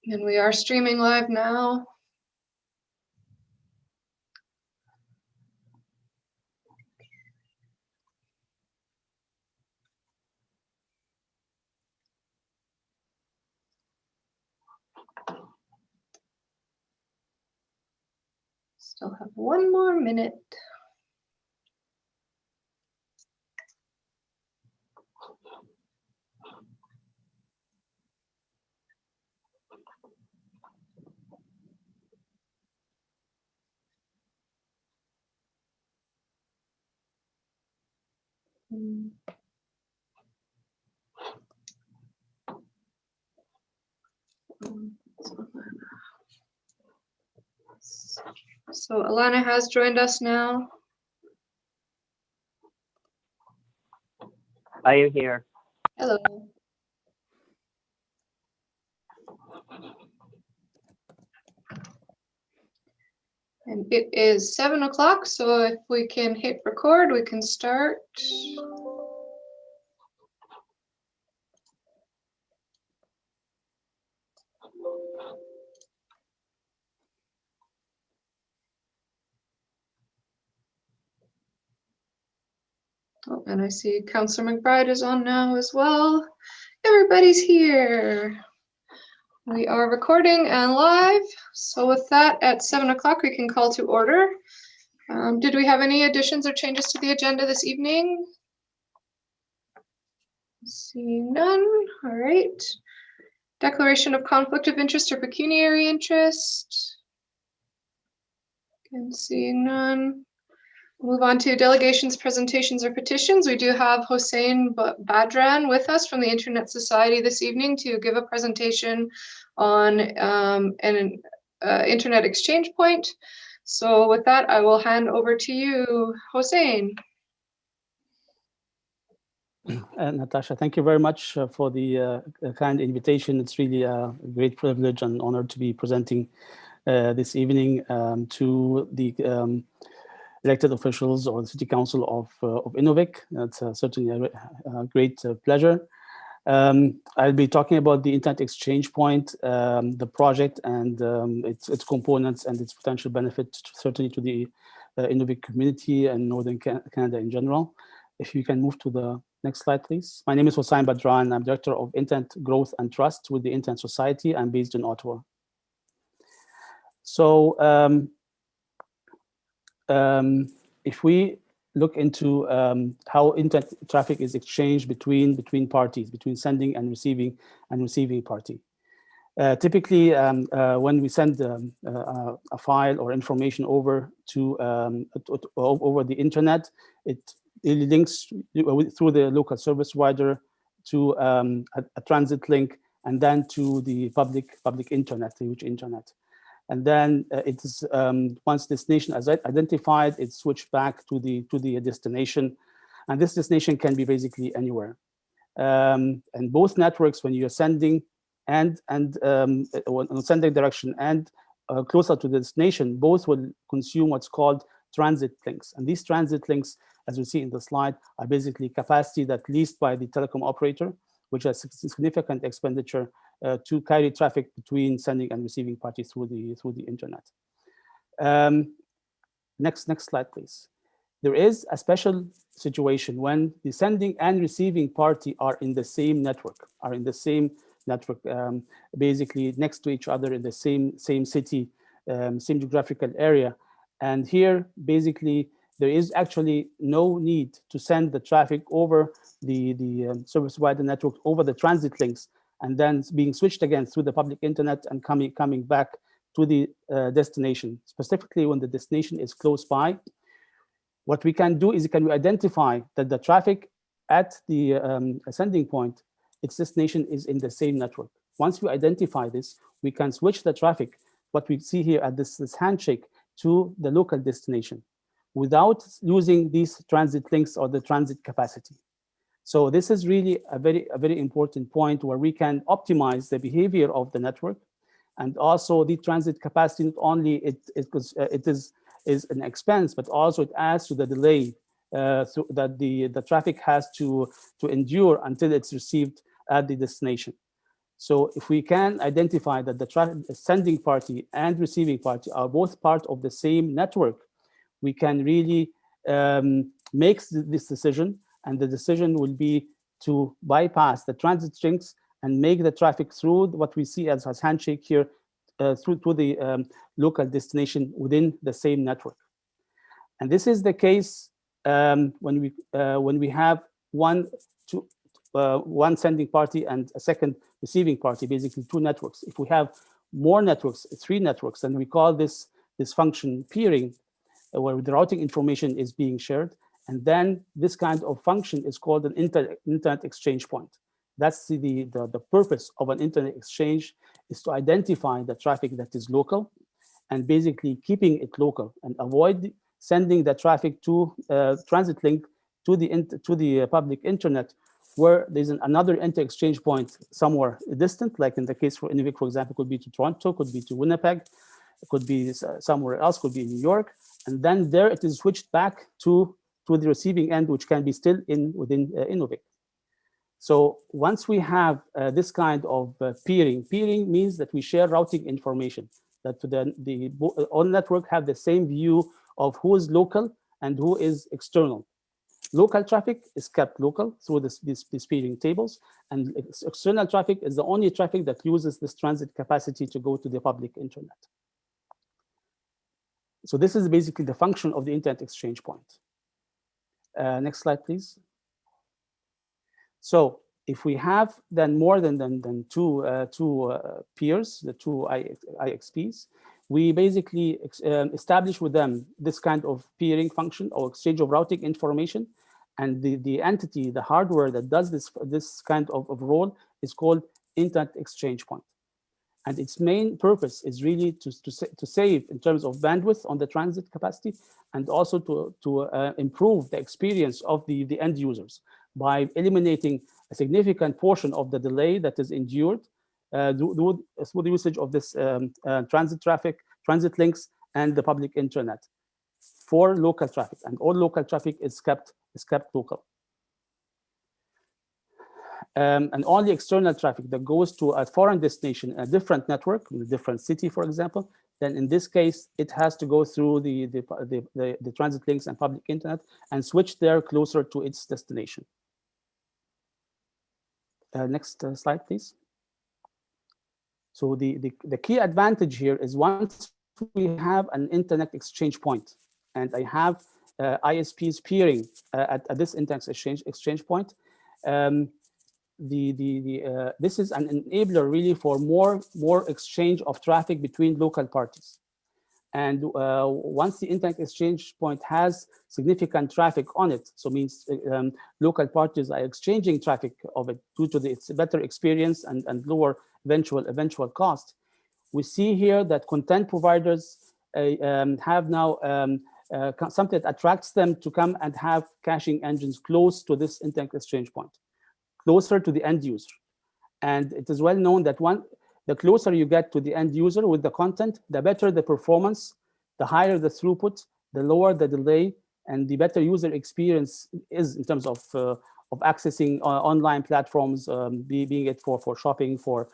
And we are streaming live now. Still have one more minute. So Alana has joined us now. I am here. Hello. And it is 7 o'clock, so if we can hit record, we can start. Oh, and I see Councillor McBride is on now as well. Everybody's here. We are recording and live. So with that, at 7 o'clock, we can call to order. Did we have any additions or changes to the agenda this evening? Seeing none. All right. Declaration of conflict of interest or pecuniary interest. And seeing none. Move on to delegations, presentations, or petitions. We do have Hossein Badran with us from the Internet Society this evening to give a presentation on an internet exchange point. So with that, I will hand over to you, Hossein. Natasha, thank you very much for the kind invitation. It's really a great privilege and honor to be presenting this evening to the elected officials or the City Council of Inuvik. That's certainly a great pleasure. I'll be talking about the Internet Exchange Point, the project and its components and its potential benefit, certainly to the Inuvik community and Northern Canada in general. If you can move to the next slide, please. My name is Hossein Badran. I'm Director of Internet Growth and Trust with the Internet Society. I'm based in Ottawa. So if we look into how internet traffic is exchanged between parties, between sending and receiving party. Typically, when we send a file or information over to over the internet, it links through the local service provider to a transit link, and then to the public internet, the huge internet. And then it is once destination is identified, it's switched back to the destination, and this destination can be basically anywhere. And both networks, when you're sending and sending direction and closer to the destination, both will consume what's called transit links. And these transit links, as you see in the slide, are basically capacity that leased by the telecom operator, which has significant expenditure to carry traffic between sending and receiving parties through the internet. Next slide, please. There is a special situation when the sending and receiving party are in the same network, basically next to each other in the same city, same geographical area. And here, basically, there is actually no need to send the traffic over the service provider network, over the transit links, and then being switched again through the public internet and coming back to the destination, specifically when the destination is close by. What we can do is can we identify that the traffic at the sending point, its destination is in the same network. Once we identify this, we can switch the traffic, what we see here at this handshake, to the local destination without losing these transit links or the transit capacity. So this is really a very important point where we can optimize the behavior of the network, and also the transit capacity. Not only it is an expense, but also it adds to the delay so that the traffic has to endure until it's received at the destination. So if we can identify that the sending party and receiving party are both part of the same network, we can really make this decision, and the decision will be to bypass the transit strings and make the traffic through what we see as handshake here, through to the local destination within the same network. And this is the case when we have one sending party and a second receiving party, basically two networks. If we have more networks, three networks, then we call this function peering, where the routing information is being shared. And then this kind of function is called an internet exchange point. That's the purpose of an internet exchange, is to identify the traffic that is local and basically keeping it local and avoid sending the traffic to transit link to the public internet, where there's another inter-exchange point somewhere distant, like in the case for Inuvik, for example, could be to Toronto, could be to Winnipeg, it could be somewhere else, could be in New York, and then there it is switched back to the receiving end, which can be still within Inuvik. So once we have this kind of peering means that we share routing information, that all network have the same view of who is local and who is external. Local traffic is kept local through these peering tables, and external traffic is the only traffic that uses this transit capacity to go to the public internet. So this is basically the function of the internet exchange point. Next slide, please. So if we have then more than two peers, the two IXPs, we basically establish with them this kind of peering function or exchange of routing information. And the entity, the hardware that does this kind of role is called internet exchange point. And its main purpose is really to save in terms of bandwidth on the transit capacity, and also to improve the experience of the end users by eliminating a significant portion of the delay that is endured through the usage of this transit traffic, transit links, and the public internet for local traffic. And all local traffic is kept local. And only external traffic that goes to a foreign destination, a different network, in a different city, for example, then in this case, it has to go through the transit links and public internet and switch there closer to its destination. Next slide, please. So the key advantage here is once we have an internet exchange point, and I have ISPs peering at this internet exchange point, this is an enabler really for more exchange of traffic between local parties. And once the internet exchange point has significant traffic on it, so means local parties are exchanging traffic of it due to its better experience and lower eventual cost, we see here that content providers have now something that attracts them to come and have caching engines close to this internet exchange point, closer to the end user. And it is well known that the closer you get to the end user with the content, the better the performance, the higher the throughput, the lower the delay, and the better user experience is in terms of accessing online platforms, being it for shopping, for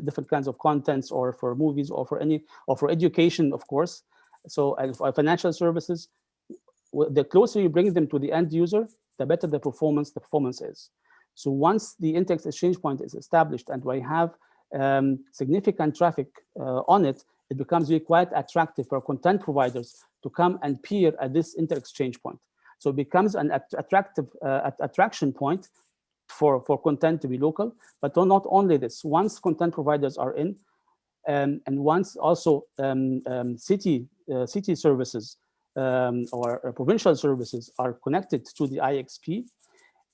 different kinds of contents, or for movies, or for education, of course. So for financial services, the closer you bring them to the end user, the better the performance is. So once the internet exchange point is established and we have significant traffic on it, it becomes really quite attractive for content providers to come and peer at this inter exchange point. So it becomes an attractive attraction point for content to be local. But not only this, once content providers are in, and once also city services or provincial services are connected to the IXP,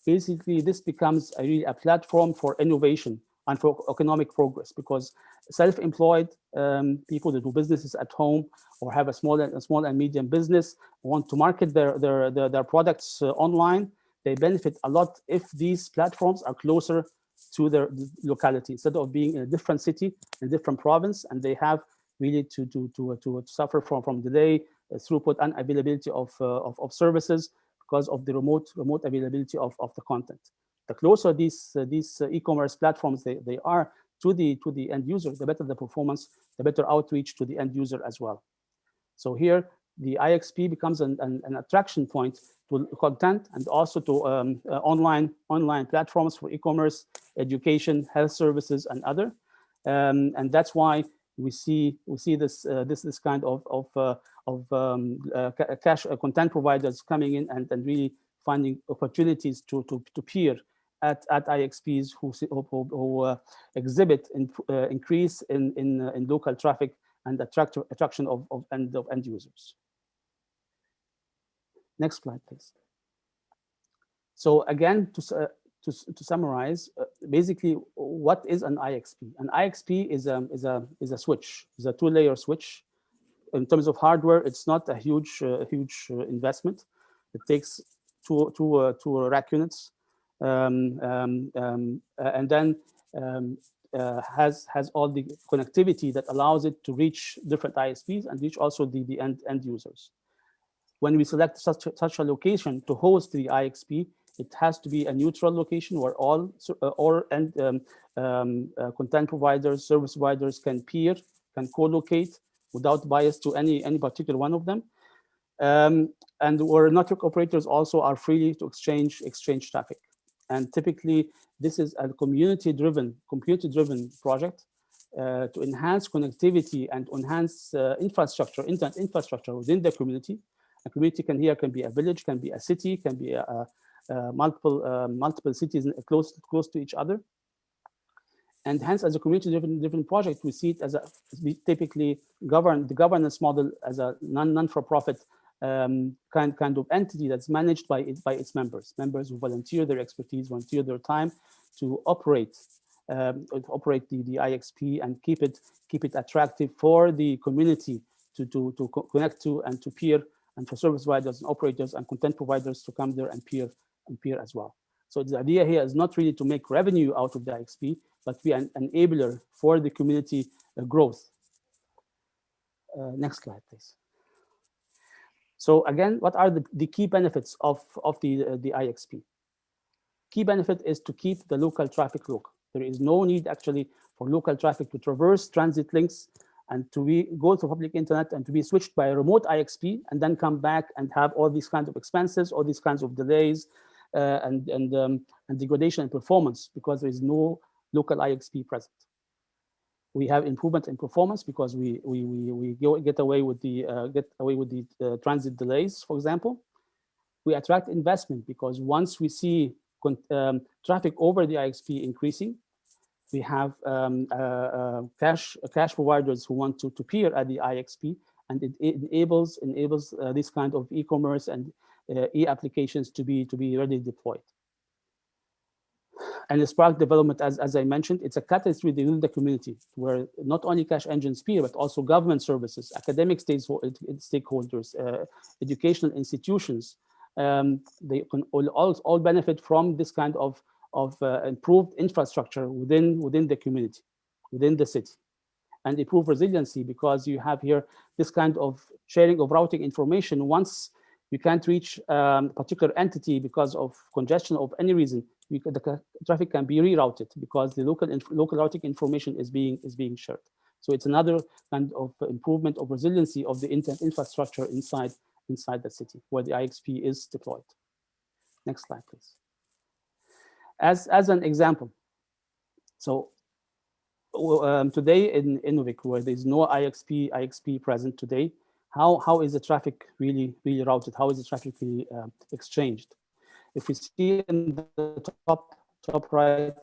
basically this becomes really a platform for innovation and for economic progress, because self-employed people that do businesses at home or have a small and medium business want to market their products online, they benefit a lot if these platforms are closer to their locality, instead of being in a different city, in a different province, and they have really to suffer from delay, throughput, and availability of services because of the remote availability of the content. The closer these e-commerce platforms they are to the end user, the better the performance, the better outreach to the end user as well. So here, the IXP becomes an attraction point to content and also to online platforms for e-commerce, education, health services, and other. And that's why we see this kind of cash content providers coming in and really finding opportunities to peer at IXPs who exhibit increase in local traffic and attraction of end users. Next slide, please. So again, to summarize, basically, what is an IXP? An IXP is a switch, is a two-layer switch. In terms of hardware, it's not a huge investment. It takes two rack units, and then has all the connectivity that allows it to reach different ISPs and reach also the end users. When we select such a location to host the IXP, it has to be a neutral location where all content providers, service providers can peer, can co-locate without bias to any particular one of them. And where network operators also are free to exchange traffic. And typically, this is a community-driven project to enhance connectivity and enhance internet infrastructure within the community. A community can be a village, can be a city, can be multiple cities close to each other. And hence, as a community-driven project, we see it as we typically the governance model as a non-for-profit kind of entity that's managed by its members who volunteer their expertise, volunteer their time to operate the IXP and keep it attractive for the community to connect to and to peer, and for service providers and operators and content providers to come there and peer as well. So the idea here is not really to make revenue out of the IXP, but be an enabler for the community growth. Next slide, please. So again, what are the key benefits of the IXP? Key benefit is to keep the local traffic local. There is no need actually for local traffic to traverse transit links and to go to public internet and to be switched by a remote IXP and then come back and have all these kinds of expenses, all these kinds of delays and degradation in performance because there is no local IXP present. We have improvement in performance because we get away with the transit delays, for example. We attract investment because once we see traffic over the IXP increasing, we have cash providers who want to peer at the IXP, and it enables this kind of e-commerce and e-applications to be ready deployed. And the Spark development, as I mentioned, it's a catalyst within the community where not only cash engines peer, but also government services, academic stakeholders, educational institutions, they can all benefit from this kind of improved infrastructure within the community, within the city, and improve resiliency because you have here this kind of sharing of routing information. Once you can't reach a particular entity because of congestion of any reason, the traffic can be rerouted because the local routing information is being shared. So it's another kind of improvement of resiliency of the internet infrastructure inside the city where the IXP is deployed. Next slide, please. As an example, so today in Inuvik, where there's no IXP present today, how is the traffic really routed? How is the traffic really exchanged? If we see in the top right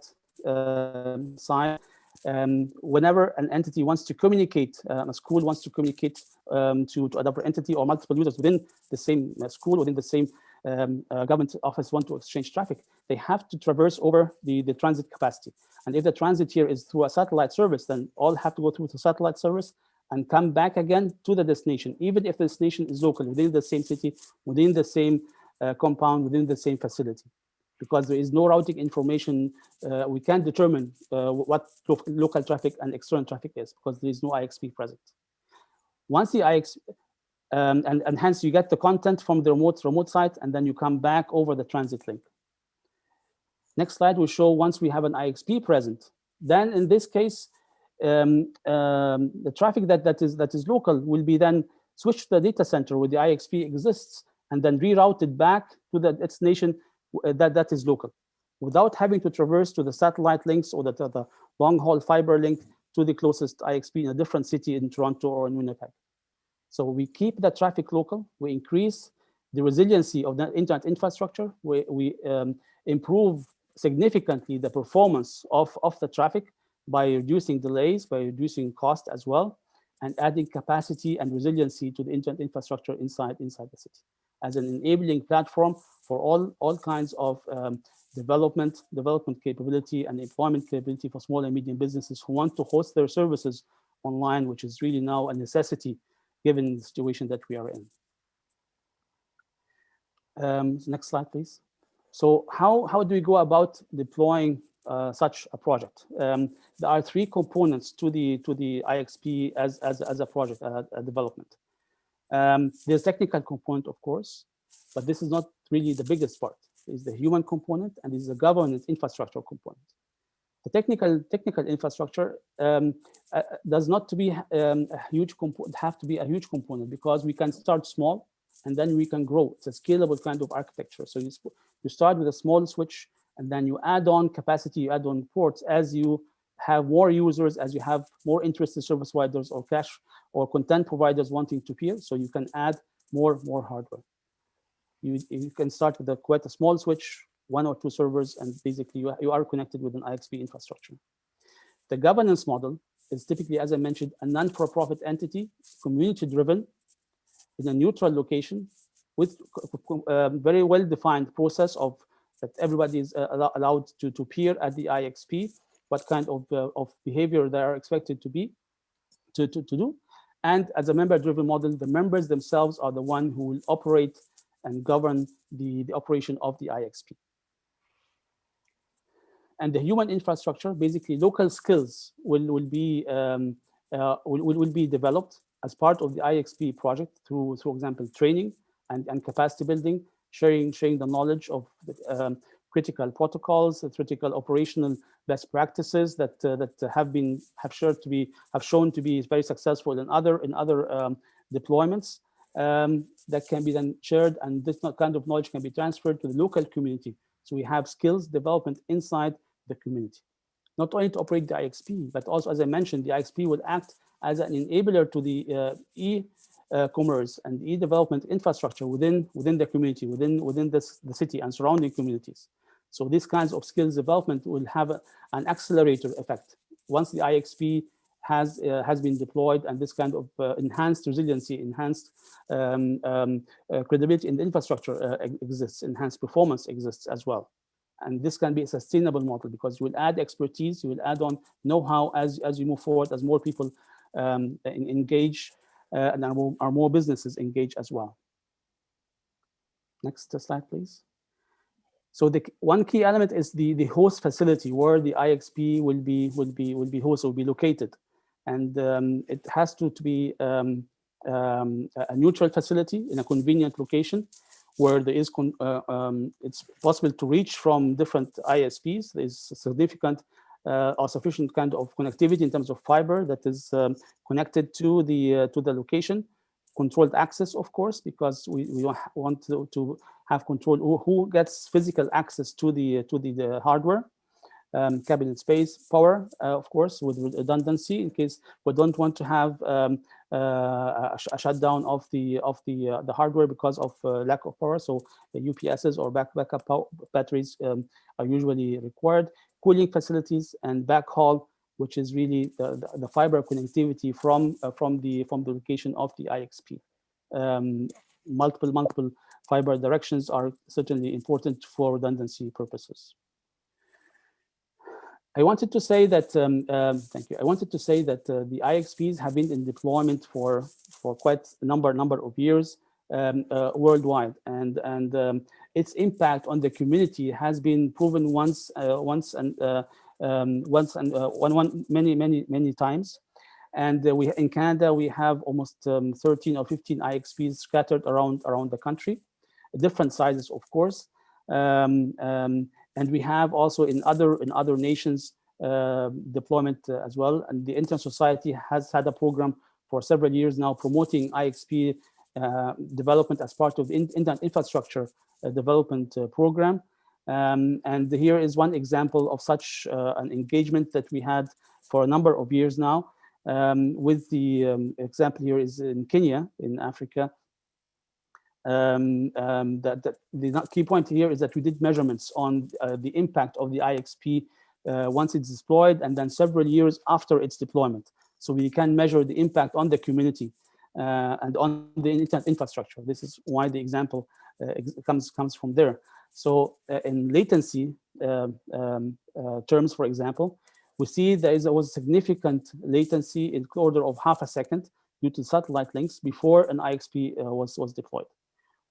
side, whenever an entity wants to communicate, a school wants to communicate to another entity or multiple users within the same school, within the same government office want to exchange traffic, they have to traverse over the transit capacity. And if the transit here is through a satellite service, then all have to go through the satellite service and come back again to the destination, even if the destination is local, within the same city, within the same compound, within the same facility. Because there is no routing information, we can't determine what local traffic and external traffic is because there is no IXP present. Once the IXP, and hence you get the content from the remote site, and then you come back over the transit link. Next slide will show once we have an IXP present, then in this case, the traffic that is local will be then switched to the data center where the IXP exists and then rerouted back to the destination that is local, without having to traverse to the satellite links or the long-haul fiber link to the closest IXP in a different city in Toronto or in Winnipeg. So we keep the traffic local, we increase the resiliency of the internet infrastructure, we improve significantly the performance of the traffic by reducing delays, by reducing cost as well, and adding capacity and resiliency to the internet infrastructure inside the city as an enabling platform for all kinds of development capability and employment capability for small and medium businesses who want to host their services online, which is really now a necessity given the situation that we are in. Next slide, please. So how do we go about deploying such a project? There are three components to the IXP as a project development. There's technical component, of course, but this is not really the biggest part. It's the human component and it's the governance infrastructure component. The technical infrastructure does not to be a huge component, have to be a huge component, because we can start small and then we can grow. It's a scalable kind of architecture. So you start with a small switch and then you add on capacity, you add on ports as you have more users, as you have more interested service providers or cache or content providers wanting to peer. So you can add more hardware. You can start with quite a small switch, 1 or 2 servers, and basically you are connected with an IXP infrastructure. The governance model is typically, as I mentioned, a non-for-profit entity, community-driven, in a neutral location with very well-defined process of that everybody is allowed to peer at the IXP, what kind of behavior they are expected to do. And as a member-driven model, the members themselves are the one who will operate and govern the operation of the IXP. And the human infrastructure, basically local skills will be developed as part of the IXP project through, for example, training and capacity building, sharing the knowledge of critical protocols, critical operational best practices that have shown to be very successful in other deployments that can be then shared, and this kind of knowledge can be transferred to the local community. So we have skills development inside the community, not only to operate the IXP, but also, as I mentioned, the IXP will act as an enabler to the e-commerce and e-development infrastructure within the community, within the city and surrounding communities. So these kinds of skills development will have an accelerator effect once the IXP has been deployed, and this kind of enhanced resiliency, enhanced credibility in the infrastructure exists, enhanced performance exists as well. And this can be a sustainable model because you will add expertise, you will add on know-how as you move forward, as more people engage and are more businesses engage as well. Next slide, please. So the one key element is the host facility where the IXP will be hosted, will be located, and it has to be a neutral facility in a convenient location where there is it's possible to reach from different ISPs. There is significant or sufficient kind of connectivity in terms of fiber that is connected to the location. Controlled access, of course, because we want to have control who gets physical access to the hardware, cabinet space, power, of course, with redundancy in case we don't want to have a shutdown of the hardware because of lack of power. So the UPSs or backup power batteries are usually required. Cooling facilities and backhaul, which is really the fiber connectivity from the location of the IXP. Multiple fiber directions are certainly important for redundancy purposes. I wanted to say that thank you. I wanted to say that the IXPs have been in deployment for quite a number of years worldwide, and its impact on the community has been proven many times. And in Canada we have almost 13 or 15 IXPs scattered around the country, different sizes, of course. And we have also in other nations deployment as well. And the Internet Society has had a program for several years now promoting IXP development as part of the internet infrastructure development program. And here is one example of such an engagement that we had for a number of years now. With the example here is in Kenya, in Africa. The key point here is that we did measurements on the impact of the IXP once it's deployed and then several years after its deployment. So we can measure the impact on the community and on the internet infrastructure. This is why the example comes from there. So in latency terms, for example, we see there was significant latency in the order of half a second due to satellite links before an IXP was deployed.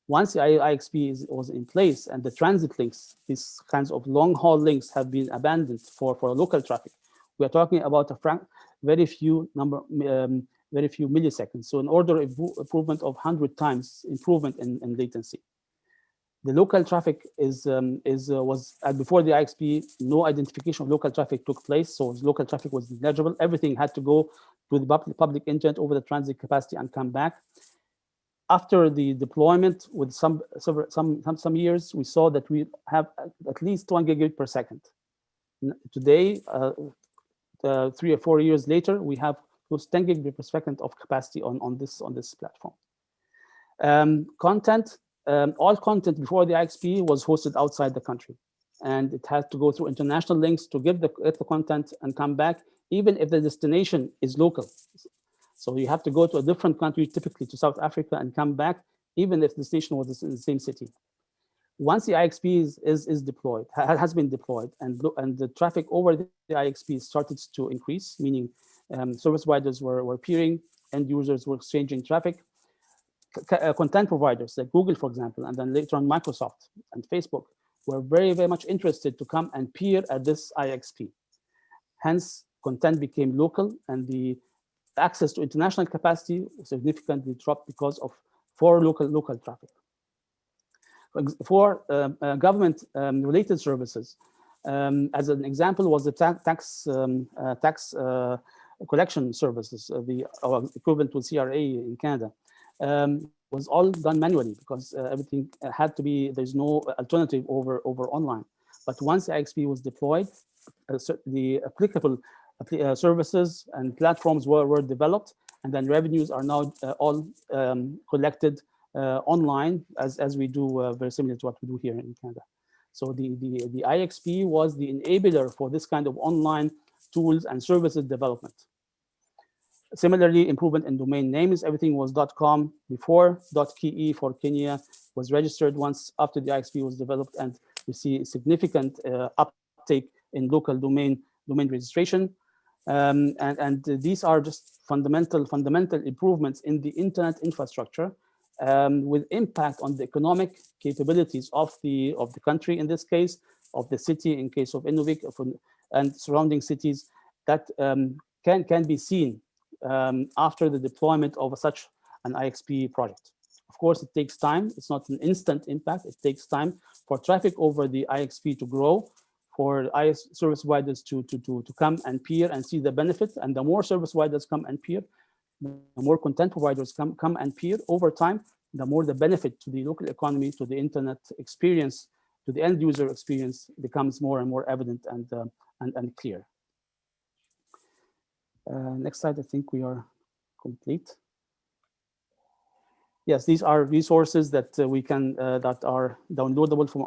Once the IXP was in place and the transit links, these kinds of long-haul links have been abandoned for local traffic, we are talking about very few milliseconds. So an order of improvement of 100 times improvement in latency. The local traffic was before the IXP, no identification of local traffic took place, so local traffic was negligible. Everything had to go to the public internet over the transit capacity and come back. After the deployment, with some years, we saw that we have at least 1 gigabit per second. Today, 3 or 4 years later, we have close to 10 gigabit per second of capacity on this platform. Content. All content before the IXP was hosted outside the country, and it had to go through international links to get the content and come back, even if the destination is local. So you have to go to a different country, typically to South Africa, and come back, even if the station was in the same city. Once the IXP is deployed, has been deployed, and the traffic over the IXP started to increase, meaning service providers were peering, end users were exchanging traffic. Content providers like Google, for example, and then later on Microsoft and Facebook were very, very much interested to come and peer at this IXP. Hence, content became local, and the access to international capacity significantly dropped because of local traffic. For government related services, as an example, was the tax collection services, the equivalent to CRA in Canada. Was all done manually because everything had to be, there's no alternative over online. But once the IXP was deployed, the applicable services and platforms were developed, and then revenues are now all collected online as we do, very similar to what we do here in Canada. So the IXP was the enabler for this kind of online tools and services development. Similarly, improvement in domain names. Everything was .com before. .ke for Kenya was registered once after the IXP was developed, and we see significant uptake in local domain registration. And these are just fundamental improvements in the internet infrastructure with impact on the economic capabilities of the country, in this case, of the city in case of Inuvik, and surrounding cities that can be seen after the deployment of such an IXP project. Of course, it takes time. It's not an instant impact. It takes time for traffic over the IXP to grow, for service providers to come and peer and see the benefit. And the more service providers come and peer, the more content providers come and peer over time, the more the benefit to the local economy, to the internet experience, to the end user experience becomes more and more evident and clear. Next slide, I think we are complete. Yes, these are resources that we can that are downloadable from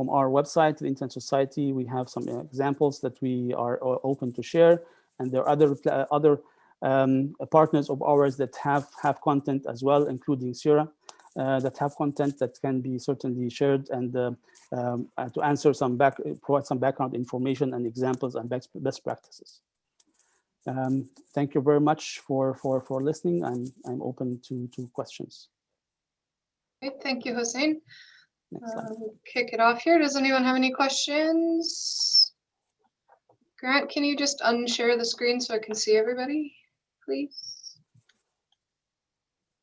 our website, the Internet Society. We have some examples that we are open to share, and there are other partners of ours that have content as well, including Sierra, that have content that can be certainly shared, and to answer provide some background information and examples and best practices. Thank you very much for listening. I'm open to questions. Great, thank you, Hossein. We'll kick it off here. Does anyone have any questions? Grant, can you just unshare the screen so I can see everybody, please?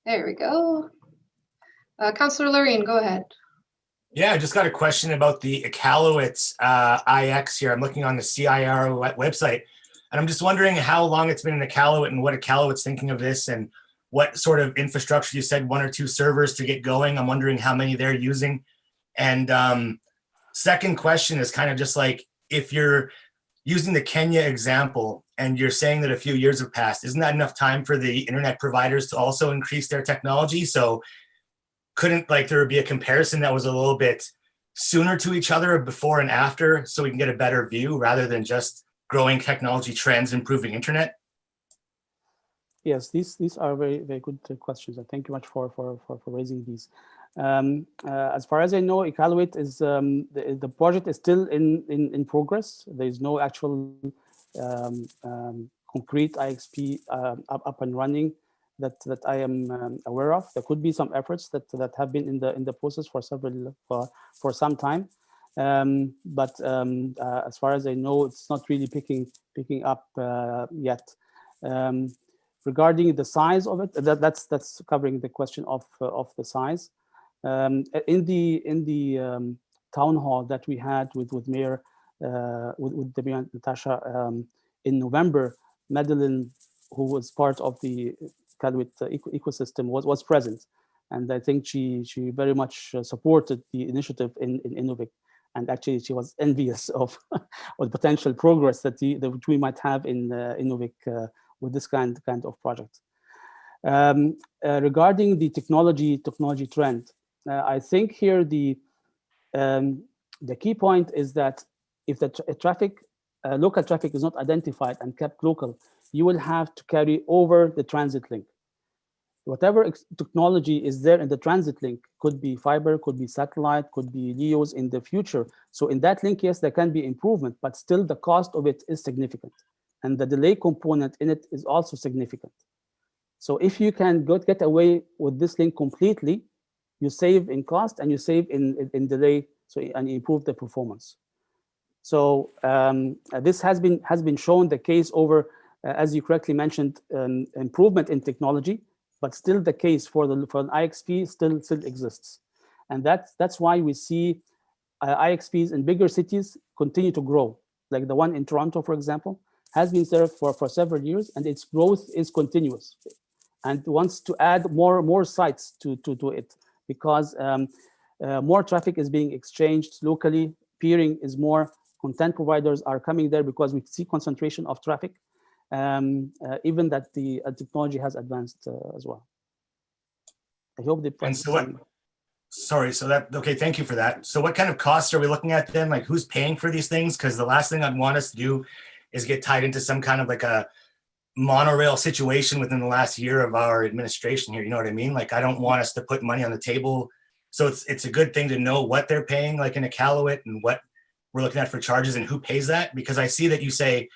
There we go. Councillor Loreen, go ahead. Yeah, I just got a question about the Iqaluit IX here. I'm looking on the CIR website, and I'm just wondering how long it's been in Iqaluit and what Iqaluit's thinking of this and what sort of infrastructure. You said 1 or 2 servers to get going. I'm wondering how many they're using. And second question is kind of just like, if you're using the Kenya example and you're saying that a few years have passed, isn't that enough time for the internet providers to also increase their technology? So couldn't like there be a comparison that was a little bit sooner to each other before and after, so we can get a better view rather than just growing technology trends, improving internet? Yes, these are very good questions. And thank you much for raising these. As far as I know, Iqaluit is the project is still in progress. There is no actual concrete IXP up and running that I am aware of. There could be some efforts that have been in the process for some time, but as far as I know, it's not really picking up yet. Regarding the size of it, that's covering the question of the size. In the town hall that we had with Mayor with the Mayor Natasha in November, Madeline, who was part of the Iqaluit ecosystem, was present, and I think she very much supported the initiative in Inuvik, and actually she was envious of the potential progress that we might have in Inuvik with this kind of project. Regarding the technology trend, I think here the key point is that if the local traffic is not identified and kept local, you will have to carry over the transit link. Whatever technology is there in the transit link, could be fiber, could be satellite, could be LEOs in the future. So in that link, yes, there can be improvement, but still the cost of it is significant. And the delay component in it is also significant. So if you can get away with this link completely, you save in cost and you save in delay, and you improve the performance. So this has been shown the case over, as you correctly mentioned, improvement in technology, but still the case for an IXP still exists. And that's why we see IXPs in bigger cities continue to grow. Like the one in Toronto, for example, has been there for several years, and its growth is continuous, and wants to add more sites to it, because more traffic is being exchanged locally, peering is more, content providers are coming there because we see concentration of traffic, even that the technology has advanced as well. I hope the And so okay, thank you for that. So what kind of costs are we looking at then? Like, who's paying for these things? Because the last thing I'd want us to do is get tied into some kind of like a monorail situation within the last year of our administration here. You know what I mean? Like, I don't want us to put money on the table. So it's a good thing to know what they're paying, like in Iqaluit, and what we're looking at for charges and who pays that. Because I see that you say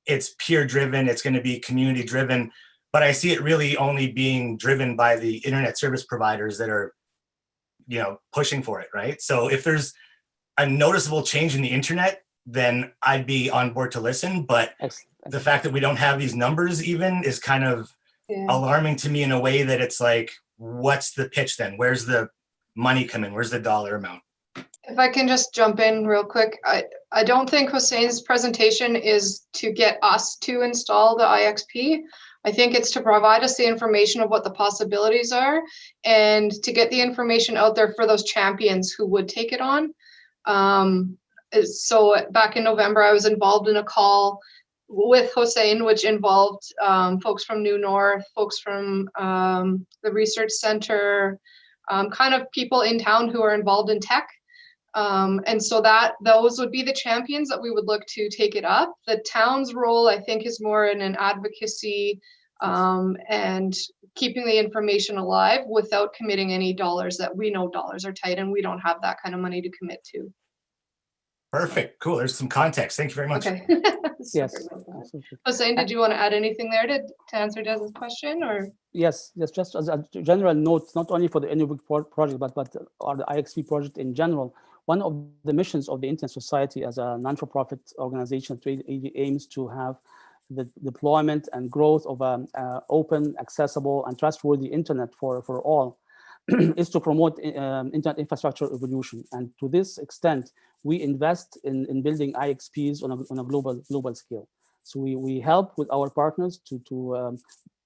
it's peer driven, it's going to be community driven, but I see it really only being driven by the internet service providers that are, pushing for it, right? So if there's a noticeable change in the internet, then I'd be on board to listen. But the fact that we don't have these numbers even is kind of alarming to me in a way that it's like, what's the pitch then? Where's the money come in? Where's the dollar amount? If I can just jump in real quick, I don't think Hussein's presentation is to get us to install the IXP. I think it's to provide us the information of what the possibilities are and to get the information out there for those champions who would take it on. So back in November, I was involved in a call with Hussein, which involved folks from New North, folks from the research center, kind of people in town who are involved in tech. And so those would be the champions that we would look to take it up. The town's role, I think, is more in an advocacy and keeping the information alive without committing any dollars. That we know dollars are tight and we don't have that kind of money to commit to. Perfect. Cool. There's some context. Thank you very much. Okay. Yes. Hussein, did you want to add anything there to answer Des's question, or? Yes. Just as a general note, not only for the Inuvik project, but the IXP project in general. One of the missions of the Internet Society as a non-for-profit organization aims to have the deployment and growth of an open, accessible, and trustworthy internet for all. is to promote internet infrastructure evolution. And to this extent, we invest in building IXPs on a global scale. So we help with our partners to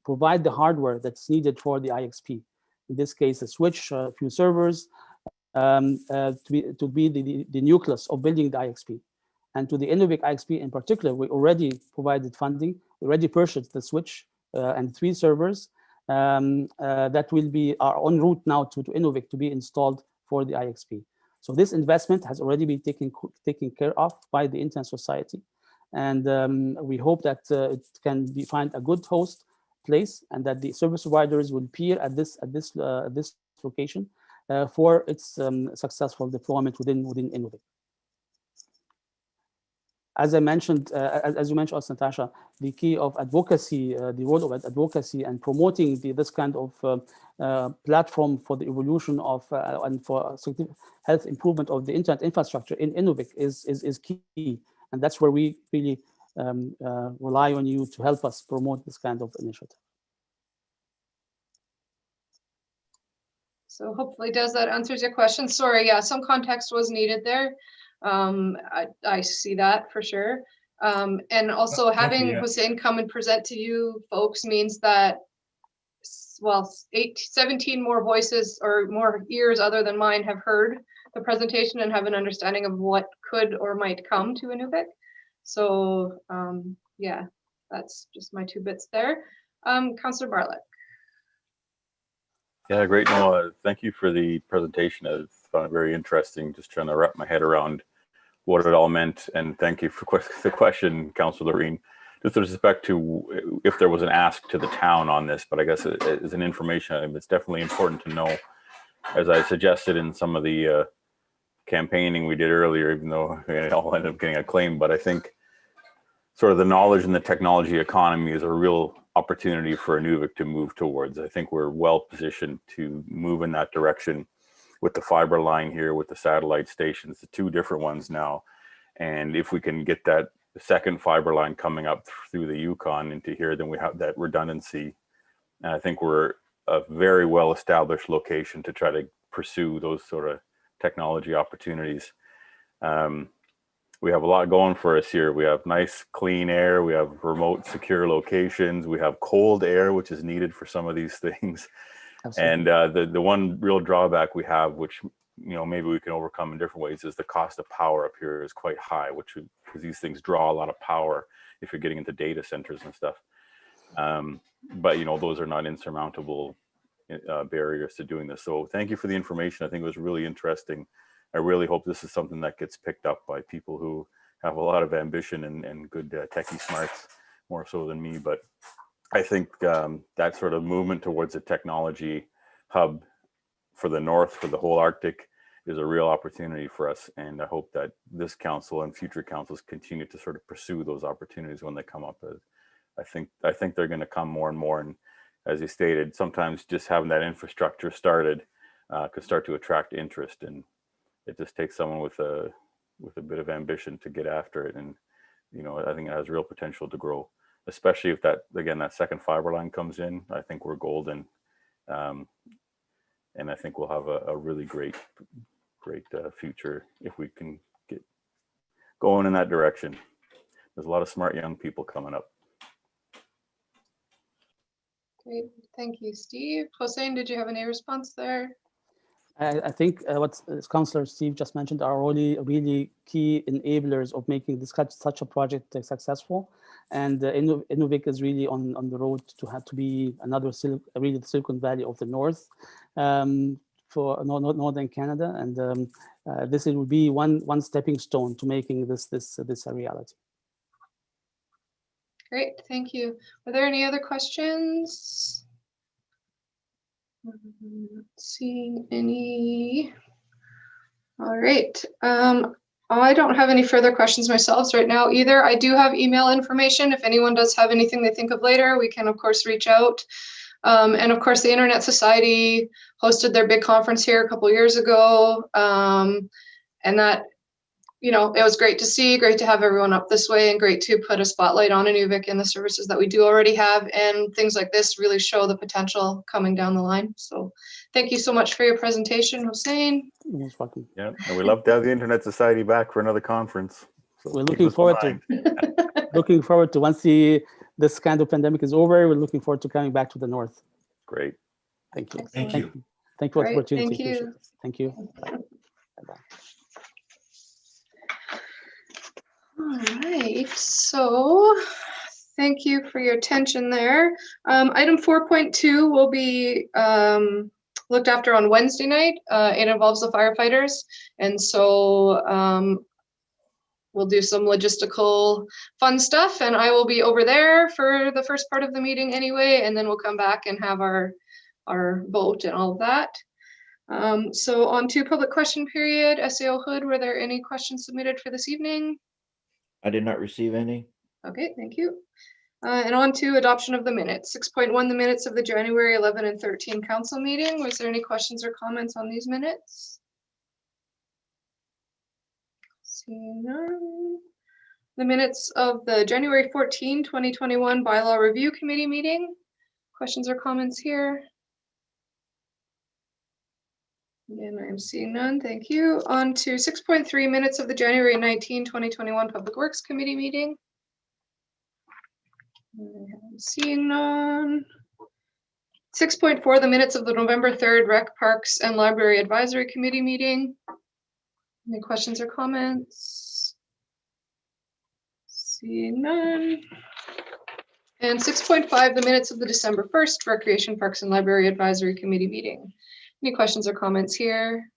provide the hardware that's needed for the IXP. In this case, a switch, a few servers, to be the nucleus of building the IXP. And to the Inuvik IXP in particular, we already provided funding. We already purchased the switch and 3 servers that will be en route now to Inuvik to be installed for the IXP. So this investment has already been taken care of by the Internet Society. And we hope that it can find a good host place, and that the service providers will appear at this location for its successful deployment within Inuvik. As I mentioned, as you mentioned also, Natasha, the key of advocacy, the role of advocacy and promoting this kind of platform for the evolution of and for health improvement of the internet infrastructure in Inuvik is key. And that's where we really rely on you to help us promote this kind of initiative. So hopefully, that answers your question. Sorry, yeah, some context was needed there. I see that for sure. And also having Hossein come and present to you folks means that, well, 17 more voices or more ears other than mine have heard the presentation and have an understanding of what could or might come to Inuvik. So yeah, that's just my 2 bits there. Councillor Bartlett. Yeah, great. No, thank you for the presentation. I found it very interesting, just trying to wrap my head around what it all meant. And thank you for the question, Councillor Loreen. Just with respect to if there was an ask to the town on this, but I guess as an information item, it's definitely important to know, as I suggested in some of the campaigning we did earlier, even though it all ended up getting acclaimed, but I think sort of the knowledge and the technology economy is a real opportunity for Inuvik to move towards. I think we're well positioned to move in that direction with the fiber line here, with the satellite stations, the 2 different ones now. And if we can get that second fiber line coming up through the Yukon into here, then we have that redundancy. And I think we're a very well established location to try to pursue those sort of technology opportunities. We have a lot going for us here. We have nice clean air, we have remote secure locations, we have cold air, which is needed for some of these things. Absolutely. And the one real drawback we have, which maybe we can overcome in different ways, is the cost of power up here is quite high, because these things draw a lot of power if you're getting into data centers and stuff. But those are not insurmountable barriers to doing this. So thank you for the information. I think it was really interesting. I really hope this is something that gets picked up by people who have a lot of ambition and good techie smarts, more so than me. But I think that sort of movement towards a technology hub for the North, for the whole Arctic, is a real opportunity for us. And I hope that this council and future councils continue to sort of pursue those opportunities when they come up. I think they're going to come more and more. And as you stated, sometimes just having that infrastructure started could start to attract interest, and it just takes someone with a bit of ambition to get after it. And I think it has real potential to grow, especially if that second fiber line comes in. I think we're golden, and I think we'll have a really great future if we can get going in that direction. There's a lot of smart young people coming up. Great, thank you, Steve. Hossein, did you have any response there? I think what Councillor Steve just mentioned are really key enablers of making this such a project successful. And Inuvik is really on the road to have to be another really the Silicon Valley of the North for Northern Canada. And this will be one stepping stone to making this a reality. Great, thank you. Are there any other questions? Not seeing any. All right. I don't have any further questions myself right now either. I do have email information. If anyone does have anything they think of later, we can of course reach out. And of course, the Internet Society hosted their big conference here a couple years ago, and that you know, it was great to see, great to have everyone up this way, and great to put a spotlight on Inuvik and the services that we do already have. And things like this really show the potential coming down the line. So thank you so much for your presentation, Hossein. You're most welcome. Yeah, and we love to have the Internet Society back for another conference. So We're keep looking us in forward mind. looking forward to once this kind of pandemic is over. We're looking forward to coming back to the north. Great. Thank you. Excellent. Thank you. Thank you for the Right, opportunity. thank Appreciate you. it. Thank you. Bye-bye. All right, so thank you for your attention there. Item 4.2 will be looked after on Wednesday night. It involves the firefighters, and so we'll do some logistical fun stuff, and I will be over there for the first part of the meeting anyway, and then we'll come back and have our vote and all of that. So on to public question period. SAO Hood, were there any questions submitted for this evening? I did not receive any. Okay, thank you. And on to adoption of the minutes. 6.1, the minutes of the January 11 and 13 council meeting. Was there any questions or comments on these minutes? Seeing none. The minutes of the January 14, 2021 Bylaw Review Committee meeting. Questions or comments here? Again, I am seeing none. Thank you. On to 6.3, minutes of the January 19, 2021 Public Works Committee meeting. I'm seeing none. 6.4, the minutes of the November 3rd Rec Parks and Library Advisory Committee meeting. Any questions or comments? Seeing none. And 6.5, the minutes of the December 1st Recreation Parks and Library Advisory Committee meeting. Any questions or comments here?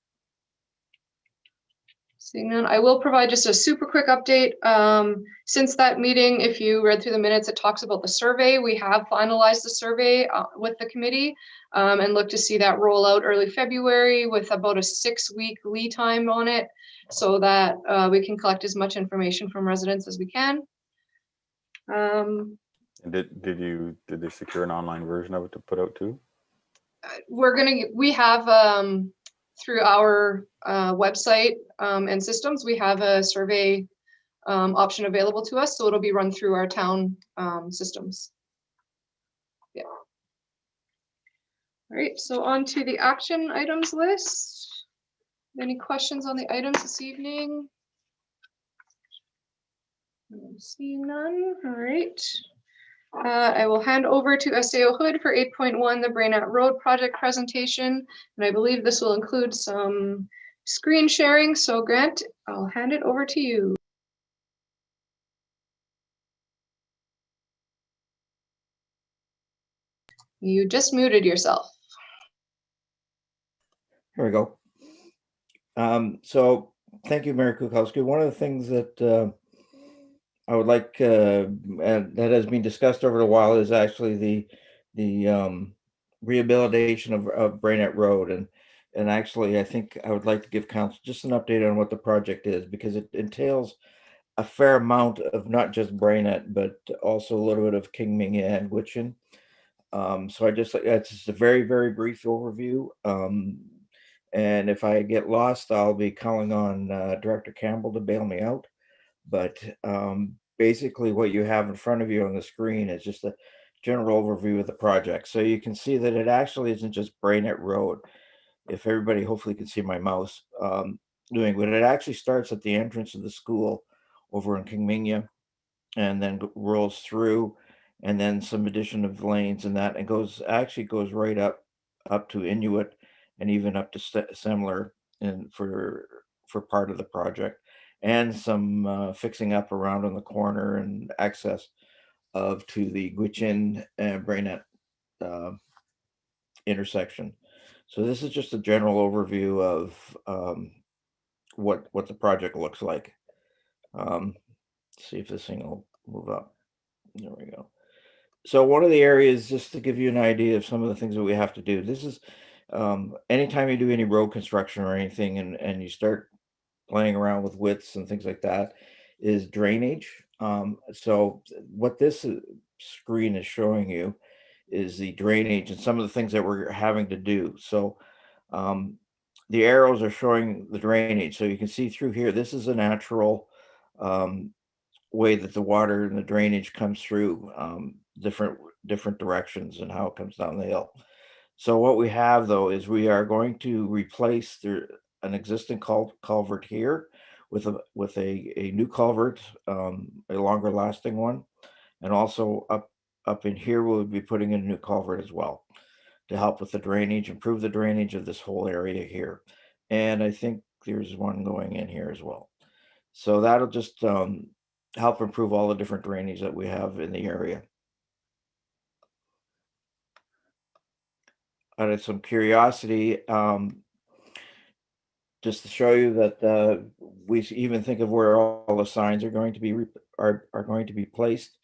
Seeing none, I will provide just a super quick update. Since that meeting, if you read through the minutes, it talks about the survey. We have finalized the survey with the committee and look to see that roll out early February with about a 6-week lead time on it, so that we can collect as much information from residents as we can. And did they secure an online version of it to put out too? We have through our website and systems, we have a survey option available to us, so it'll be run through our town systems. Yeah. All right, so on to the action items list. Any questions on the items this evening? I see none. All right. I will hand over to SAO Hood for 8.1, the Brainat Road project presentation. And I believe this will include some screen sharing. So Grant, I'll hand it over to you. You just muted yourself. Here we go. So thank you, Mayor Kukowski. One of the things that I would like, and that has been discussed over a while, is actually the rehabilitation of Brainat Road. And actually, I think I would like to give council just an update on what the project is, because it entails a fair amount of not just Brainat, but also a little bit of Kingming and Gwich'in. So it's just a very, very brief overview. And if I get lost, I'll be calling on Director Campbell to bail me out. But basically what you have in front of you on the screen is just a general overview of the project. So you can see that it actually isn't just Brainat Road. If everybody hopefully can see my mouse doing, but it actually starts at the entrance of the school over in Kingming, and then rolls through, and then some addition of lanes and that, and actually goes right up to Inuit, and even up to Semler, and for part of the project, and some fixing up around on the corner and access to the Gwich'in and Brainat intersection. So this is just a general overview of what the project looks like. See if this thing will move up. There we go. So one of the areas, just to give you an idea of some of the things that we have to do, this is anytime you do any road construction or anything, and you start playing around with widths and things like that, is drainage. So what this screen is showing you is the drainage and some of the things that we're having to do. So the arrows are showing the drainage. So you can see through here, this is a natural way that the water and the drainage comes through, different directions and how it comes down the hill. So what we have though is we are going to replace an existing culvert here with a new culvert, a longer lasting one, and also up in here we'll be putting in a new culvert as well to help with the drainage, improve the drainage of this whole area here. And I think there's one going in here as well. So that'll just help improve all the different drainage that we have in the area. Out of some curiosity, just to show you that we even think of where all the signs are going to be going to be placed.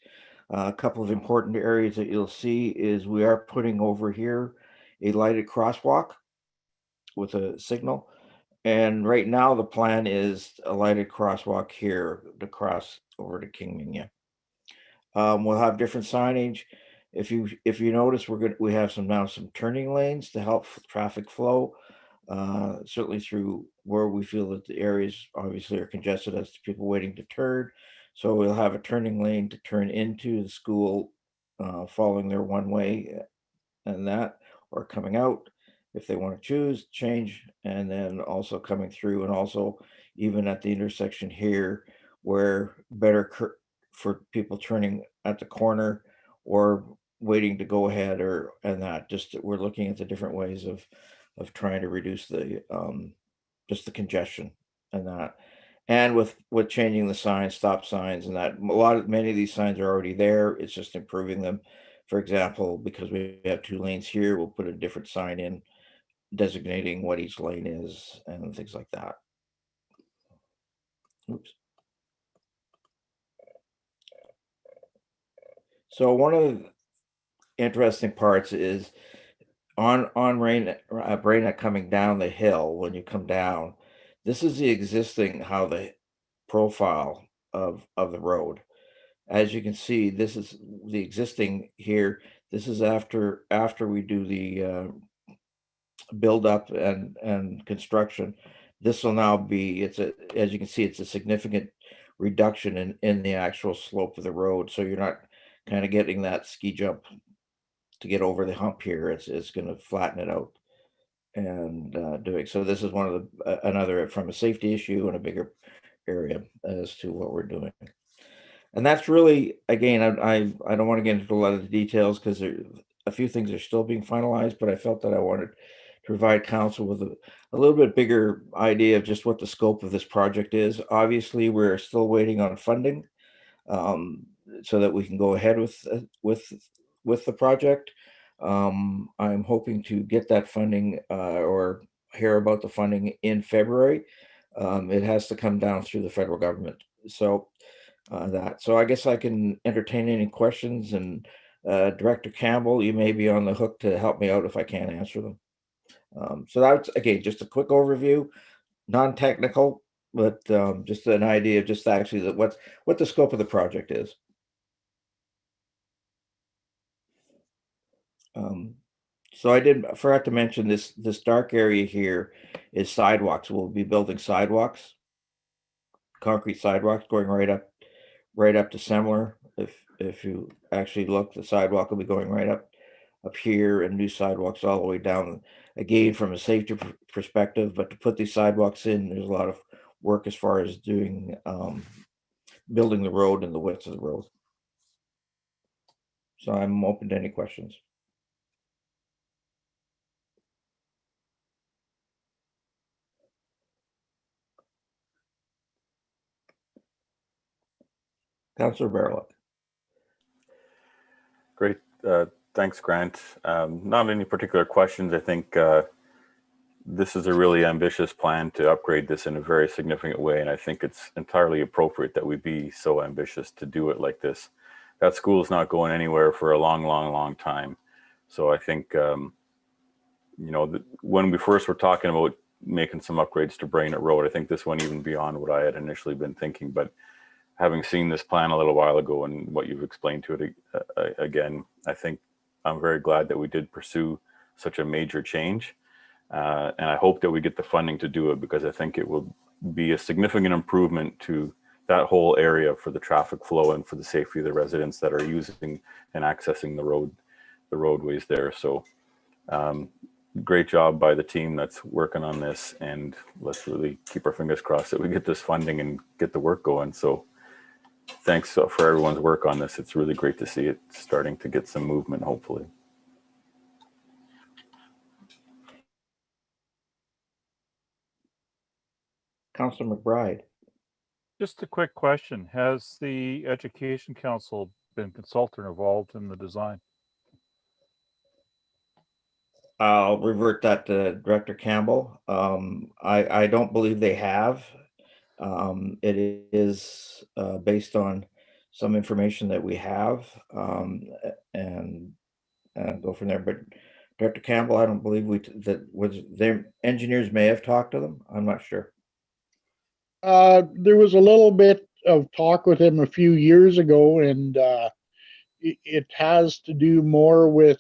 A couple of important areas that you'll see is we are putting over here a lighted crosswalk with a signal. And right now the plan is a lighted crosswalk here to cross over to King Minya. We'll have different signage. If you notice, we have some turning lanes to help traffic flow. Certainly through where we feel that the areas obviously are congested as to people waiting to turn. So we'll have a turning lane to turn into the school, following their one way and that, or coming out if they want to choose change, and then also coming through, and also even at the intersection here where better for people turning at the corner or waiting to go ahead, or and that just we're looking at the different ways of trying to reduce the just the congestion and that. And with changing the signs, stop signs, and that many of these signs are already there. It's just improving them. For example, because we have 2 lanes here, we'll put a different sign in designating what each lane is and things like that. Oops. So one of the interesting parts is on Brainerd coming down the hill. When you come down, this is the existing the profile of the road. As you can see, this is the existing here. This is after we do the build up and construction. This will now be, as you can see, it's a significant reduction in the actual slope of the road. So you're not kind of getting that ski jump to get over the hump here. It's going to flatten it out and doing so. This is one of another from a safety issue and a bigger area as to what we're doing. And that's really, again, I don't want to get into a lot of the details because a few things are still being finalized, but I felt that I wanted to provide council with a little bit bigger idea of just what the scope of this project is. Obviously, we're still waiting on funding so that we can go ahead with the project. I'm hoping to get that funding or hear about the funding in February. It has to come down through the federal government. So so I guess I can entertain any questions, and Director Campbell, you may be on the hook to help me out if I can't answer them. So that's, again, just a quick overview, non-technical, but just an idea of just actually what the scope of the project is. So I forgot to mention this dark area here is sidewalks. We'll be building sidewalks, concrete sidewalks going right up to Semler. If you actually look, the sidewalk will be going right up here, and new sidewalks all the way down, again from a safety perspective. But to put these sidewalks in, there's a lot of work as far as doing building the road and the width of the road. So I'm open to any questions. Councillor Derelict. Great. Thanks, Grant. Not any particular questions. I think this is a really ambitious plan to upgrade this in a very significant way. And I think it's entirely appropriate that we be so ambitious to do it like this. That school is not going anywhere for a long, long, long time. So I think, you know, when we first were talking about making some upgrades to Brainerd Road, I think this went even beyond what I had initially been thinking. But having seen this plan a little while ago and what you've explained to it again, I think I'm very glad that we did pursue such a major change. And I hope that we get the funding to do it, because I think it will be a significant improvement to that whole area for the traffic flow and for the safety of the residents that are using and accessing the roadways there. So great job by the team that's working on this, and let's really keep our fingers crossed that we get this funding and get the work going. So thanks for everyone's work on this. It's really great to see it starting to get some movement, hopefully. Councilor McBride. Just a quick question. Has the Education Council been consulted or involved in the design? I'll revert that to Director Campbell. I don't believe they have. It is based on some information that we have, and go from there. But Director Campbell, I don't believe that was their engineers may have talked to them. I'm not sure. There was a little bit of talk with him a few years ago, and it has to do more with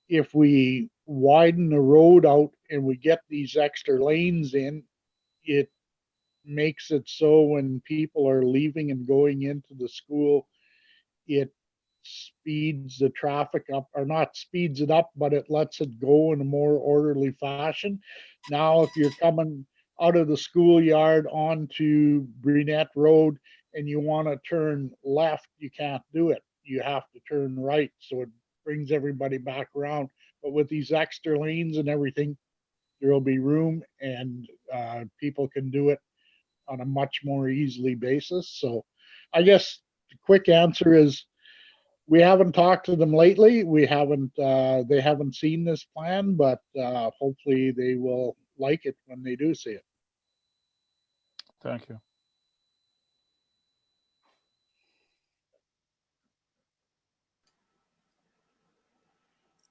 if we widen the road out and we get these extra lanes in, it makes it so when people are leaving and going into the school, it speeds the traffic up, or not speeds it up, but it lets it go in a more orderly fashion. Now, if you're coming out of the schoolyard onto Brunette Road and you want to turn left, you can't do it. You have to turn right. So it brings everybody back around. But with these extra lanes and everything, there will be room, and people can do it on a much more easily basis. So I guess the quick answer is we haven't talked to them lately. We haven't, they haven't seen this plan, but hopefully they will like it when they do see it. Thank you.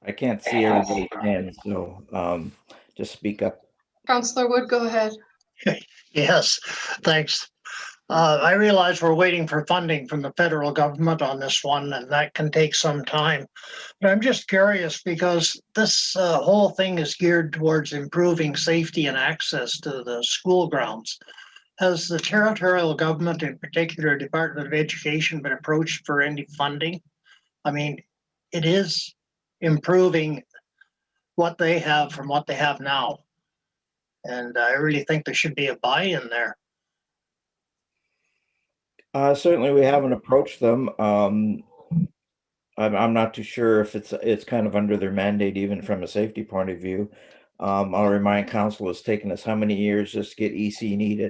I can't see everybody's hands, so just speak up. Councillor Wood, go ahead. Yes, thanks. I realize we're waiting for funding from the federal government on this one, and that can take some time. But I'm just curious because this whole thing is geared towards improving safety and access to the school grounds. Has the territorial government, in particular Department of Education, been approached for any funding? I mean, it is improving what they have from what they have now. And I really think there should be a buy-in there. Certainly, we haven't approached them. I'm not too sure if it's kind of under their mandate, even from a safety point of view. I'll remind council, it's taken us how many years just to get EC&E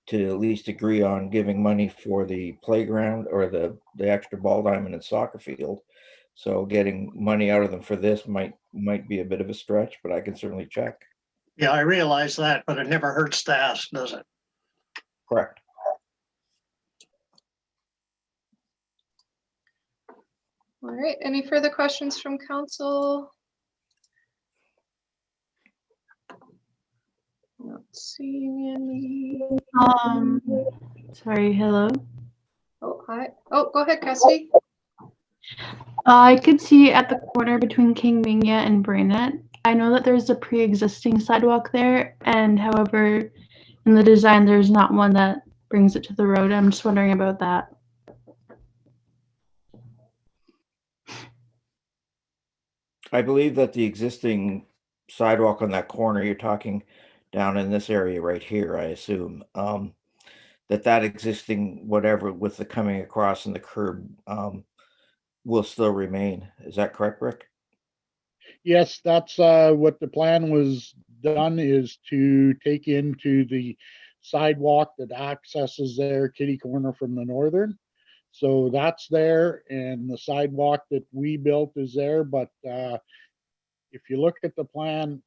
to at least agree on giving money for the playground or the extra ball diamond and soccer field. So getting money out of them for this might be a bit of a stretch, but I can certainly check. Yeah, I realize that, but it never hurts to ask, does it? Correct. All right, any further questions from council? Not seeing any. Sorry, hello. Oh, hi. Oh, go ahead, Cassidy. I could see at the corner between King Mingya and Brainette. I know that there's a pre-existing sidewalk there, and however, in the design, there's not one that brings it to the road. I'm just wondering about that. I believe that the existing sidewalk on that corner, you're talking down in this area right here, I assume, that existing whatever with the coming across and the curb will still remain. Is that correct, Rick? Yes, that's what the plan was done, is to take into the sidewalk that accesses their kitty corner from the northern. So that's there, and the sidewalk that we built is there. But if you look at the plan,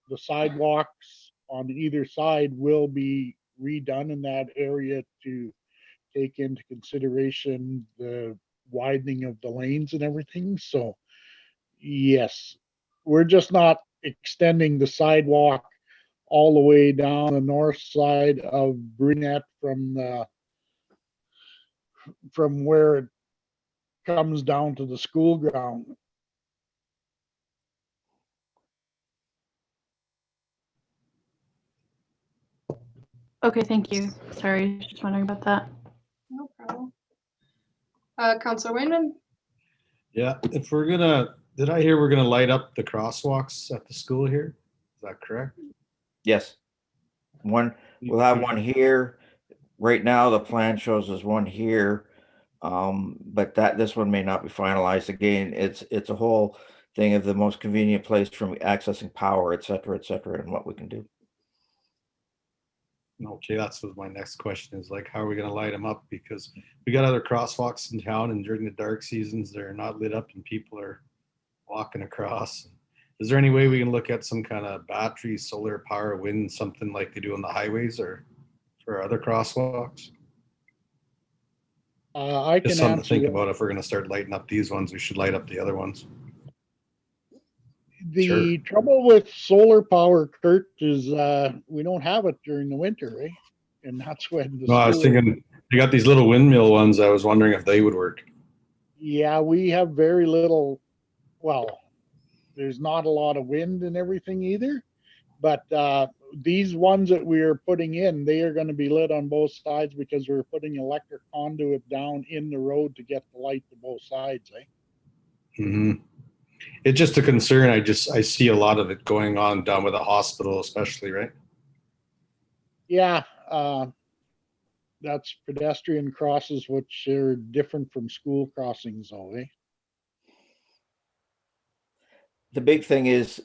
the sidewalks on either side will be redone in that area to take into consideration the widening of the lanes and everything. So yes, we're just not extending the sidewalk all the way down the north side of Brunette from where it comes down to the school ground. Okay, thank you. Sorry, just wondering about that. No problem. Councillor Wayman? Yeah, if we're gonna, did I hear we're gonna light up the crosswalks at the school here? Is that correct? Yes. We'll have one here. Right now, the plan shows us one here. But this one may not be finalized. Again, it's a whole thing of the most convenient place from accessing power, et cetera, and what we can do. Okay, that's what my next question is, like, how are we gonna light them up? Because we got other crosswalks in town, and during the dark seasons, they're not lit up and people are walking across. Is there any way we can look at some kind of battery, solar power, wind, something like they do on the highways or for other crosswalks? I can Just something to answer think that. about. If we're gonna start lighting up these ones, we should light up the other ones. The trouble with solar power, Kurt, is we don't have it during the winter, right? And that's when the No, I was school- thinking, they got these little windmill ones. I was wondering if they would work. Yeah, we have very little, well, there's not a lot of wind and everything either. But these ones that we're putting in, they are going to be lit on both sides because we're putting electric conduit down in the road to get the light to both sides, eh? Mm-hmm. It's just a concern. I see a lot of it going on down with the hospital, especially, right? Yeah, that's pedestrian crosses, which are different from school crossings, though, eh? The big thing is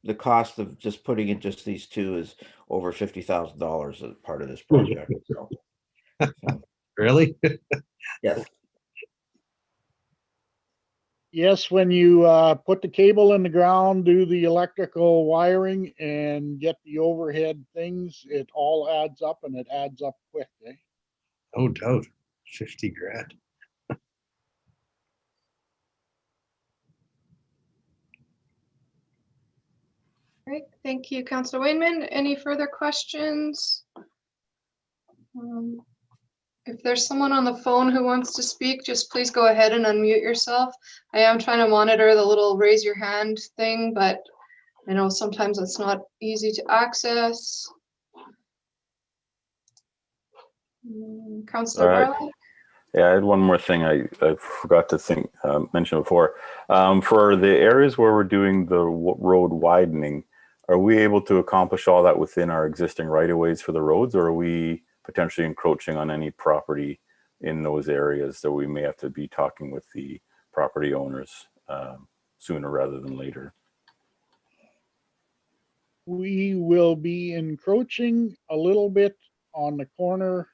the cost of just putting in just these two is over $50,000 as part of this project. So, Really? yes. Yes, when you put the cable in the ground, do the electrical wiring, and get the overhead things, it all adds up, and it adds up quick, eh? No doubt. 50 grand. Great, thank you, Councillor Wayman. Any further questions? If there's someone on the phone who wants to speak, just please go ahead and unmute yourself. I am trying to monitor the little raise your hand thing, but I know sometimes it's not easy to access. Councillor Derelict? Yeah, I had one more thing I forgot to mention before. For the areas where we're doing the road widening, are we able to accomplish all that within our existing right-of-ways for the roads, or are we potentially encroaching on any property in those areas that we may have to be talking with the property owners sooner rather than later? We will be encroaching a little bit on the corner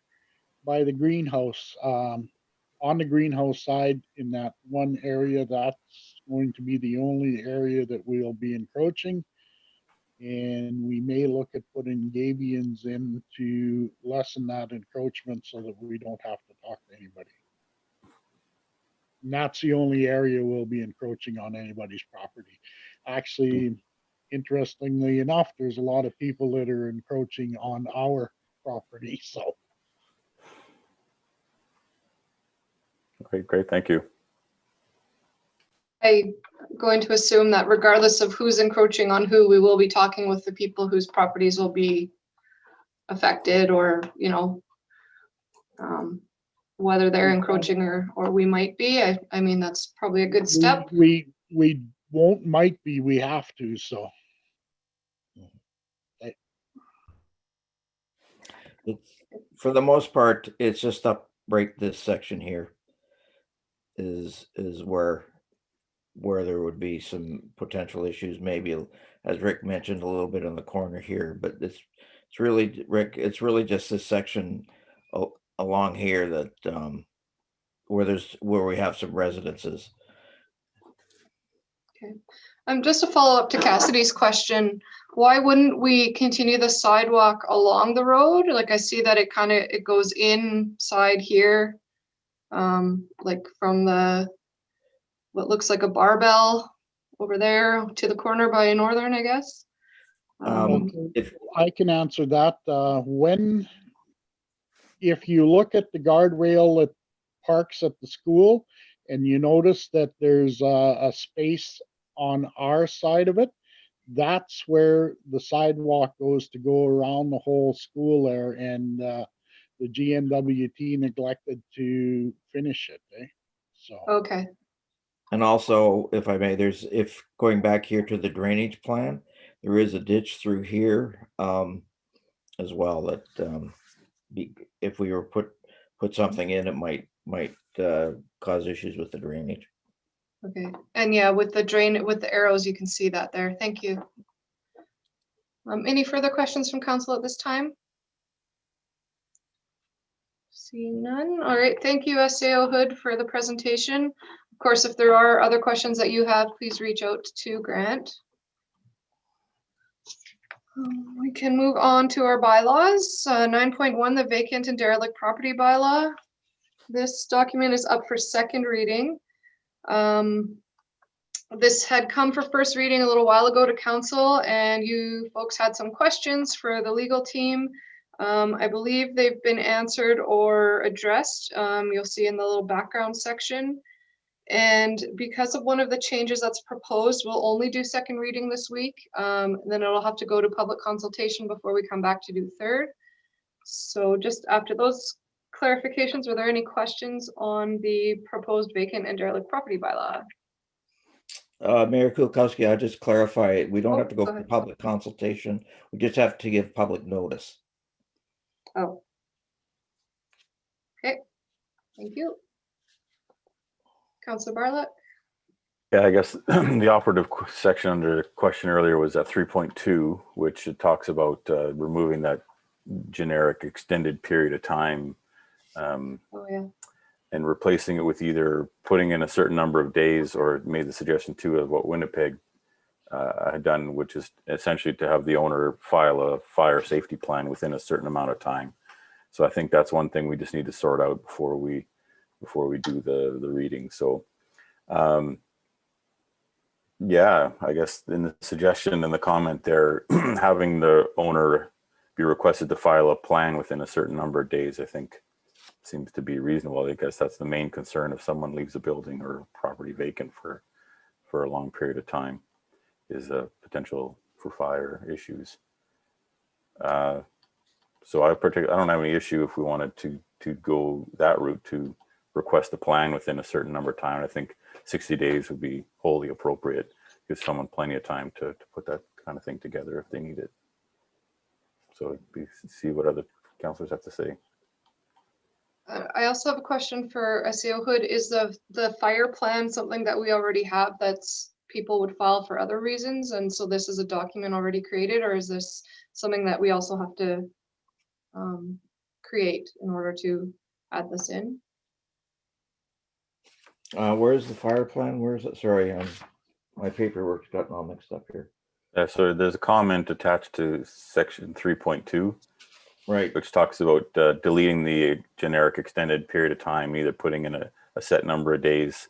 by the greenhouse, on the greenhouse side in that one area. That's going to be the only area that we'll be encroaching. And we may look at putting gabions in to lessen that encroachment so that we don't have to talk to anybody. And that's the only area we'll be encroaching on anybody's property. Actually, interestingly enough, there's a lot of people that are encroaching on our property, so. Okay, great, thank you. I'm going to assume that regardless of who's encroaching on who, we will be talking with the people whose properties will be affected, or, you know, whether they're encroaching or we might be. I mean, that's probably a good step. We might be, we have to, so. For the most part, it's just up right this section here is where there would be some potential issues, maybe, as Rick mentioned, a little bit on the corner here, but it's really, Rick, it's really just this section along here that where we have some residences. Okay. Just to follow up to Cassidy's question, why wouldn't we continue the sidewalk along the road? Like, I see that it goes inside here, like from what looks like a barbell over there to the corner by Northern, I guess. If I can answer that, if you look at the guardrail that parks at the school and you notice that there's a space on our side of it, that's where the sidewalk goes to go around the whole school there, and the GNWT neglected to finish it. So Okay, And also, if I may, if going back here to the drainage plan, there is a ditch through here as well that if we were put something in, it might cause issues with the drainage. okay. And yeah, with the arrows, you can see that there. Thank you. Any further questions from council at this time? Seeing none. All right, thank you, SAO Hood, for the presentation. Of course, if there are other questions that you have, please reach out to Grant. We can move on to our bylaws. 9.1, the vacant and derelict property bylaw. This document is up for second reading. This had come for first reading a little while ago to council, and you folks had some questions for the legal team. I believe they've been answered or addressed. You'll see in the little background section. And because of one of the changes that's proposed, we'll only do second reading this week. Then it'll have to go to public consultation before we come back to do third. So just after those clarifications, were there any questions on the proposed vacant and derelict property bylaw? Mayor Kulkowski, I'll just clarify it. We don't have to go go for ahead. public consultation. We just have to give public notice. Oh. Okay, thank you. Councilor Bartlett? Yeah, I guess the operative section under the question earlier was at 3.2, which it talks about removing that generic extended period of time Oh, yeah. and replacing it with either putting in a certain number of days, or made the suggestion too of what Winnipeg had done, which is essentially to have the owner file a fire safety plan within a certain amount of time. So I think that's one thing we just need to sort out before we do the reading. So yeah, I guess in the suggestion and the comment there, having the owner be requested to file a plan within a certain number of days, I think seems to be reasonable. I guess that's the main concern if someone leaves a building or property vacant for a long period of time, is a potential for fire issues. So I don't have any issue if we wanted to go that route, to request a plan within a certain number of time. I think 60 days would be wholly appropriate. Gives someone plenty of time to put that kind of thing together if they need it. So see what other councillors have to say. I also have a question for SAO Hood. Is the fire plan something that we already have that's people would file for other reasons? And so this is a document already created, or is this something that we also have to create in order to add this in? Where's the fire plan? Where is it? Sorry, my paperwork's gotten all mixed up here. So there's a comment attached to section 3.2, Right. which talks about deleting the generic extended period of time, either putting in a set number of days.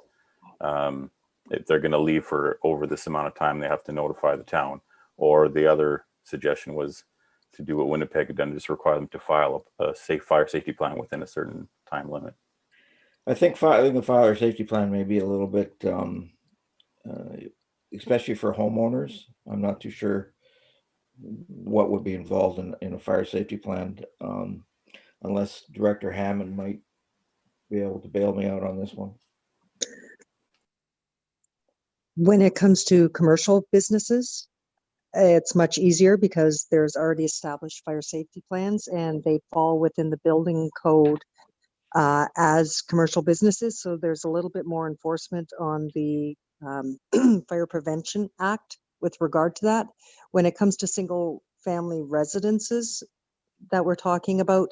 If they're going to leave for over this amount of time, they have to notify the town. Or the other suggestion was to do what Winnipeg had done, just require them to file a fire safety plan within a certain time limit. I think filing a fire safety plan may be a little bit, especially for homeowners. I'm not too sure what would be involved in a fire safety plan, unless Director Hammond might be able to bail me out on this one. When it comes to commercial businesses, it's much easier because there's already established fire safety plans and they fall within the building code as commercial businesses. So there's a little bit more enforcement on the Fire Prevention Act with regard to that. When it comes to single family residences that we're talking about,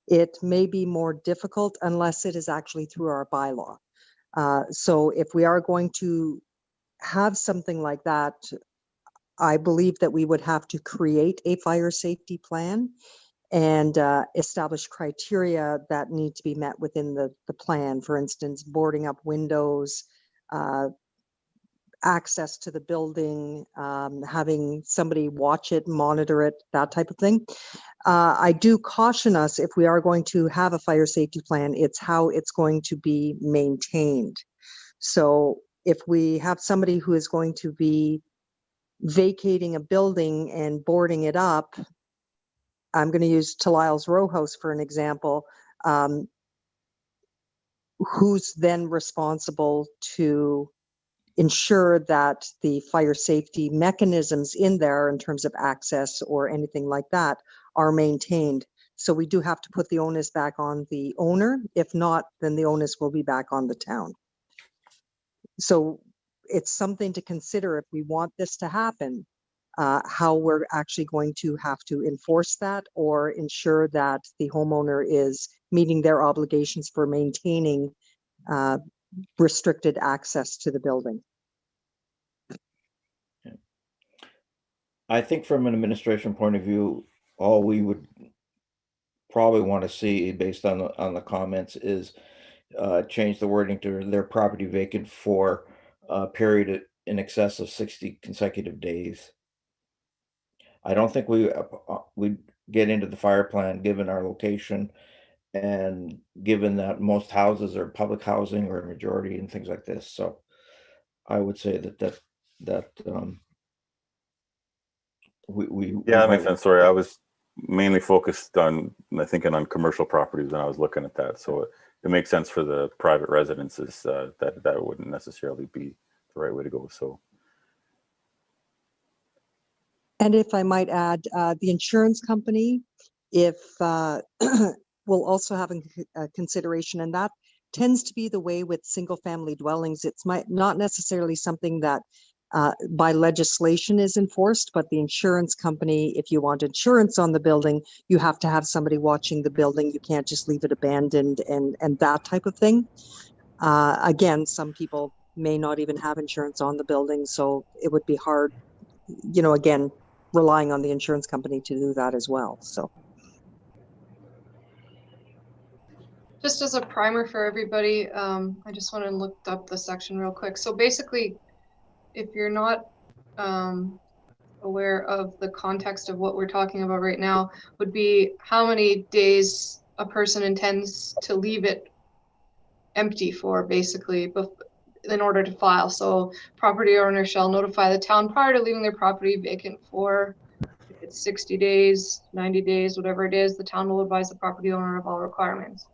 it may be more difficult unless it is actually through our bylaw. So if we are going to have something like that, I believe that we would have to create a fire safety plan and establish criteria that need to be met within the plan. For instance, boarding up windows, access to the building, having somebody watch it, monitor it, that type of thing. I do caution us, if we are going to have a fire safety plan, it's how it's going to be maintained. So if we have somebody who is going to be vacating a building and boarding it up, I'm going to use Talile's Row House for an example. Who's then responsible to ensure that the fire safety mechanisms in there in terms of access or anything like that are maintained? So we do have to put the onus back on the owner. If not, then the onus will be back on the town. So it's something to consider if we want this to happen, how we're actually going to have to enforce that or ensure that the homeowner is meeting their obligations for maintaining restricted access to the building. I think from an administration point of view, all we would probably want to see based on the comments is change the wording to their property vacant for a period in excess of 60 consecutive days. I don't think we get into the fire plan given our location and given that most houses are public housing or a majority and things like this. So I would say that Yeah, that makes sense. Sorry, I was mainly focused on, thinking on commercial properties when I was looking at that. So it makes sense for the private residences that wouldn't necessarily be the right way to go. So. And if I might add, the insurance company, if will also have a consideration, and that tends to be the way with single family dwellings. It's not necessarily something that by legislation is enforced, but the insurance company, if you want insurance on the building, you have to have somebody watching the building. You can't just leave it abandoned and that type of thing. Again, some people may not even have insurance on the building, so it would be hard, again, relying on the insurance company to do that as well. So. Just as a primer for everybody, I just want to look up the section real quick. So basically, if you're not aware of the context of what we're talking about right now, would be how many days a person intends to leave it empty for, basically, in order to file. So property owner shall notify the town prior to leaving their property vacant for, if it's 60 days, 90 days, whatever it is, the town will advise the property owner of all requirements.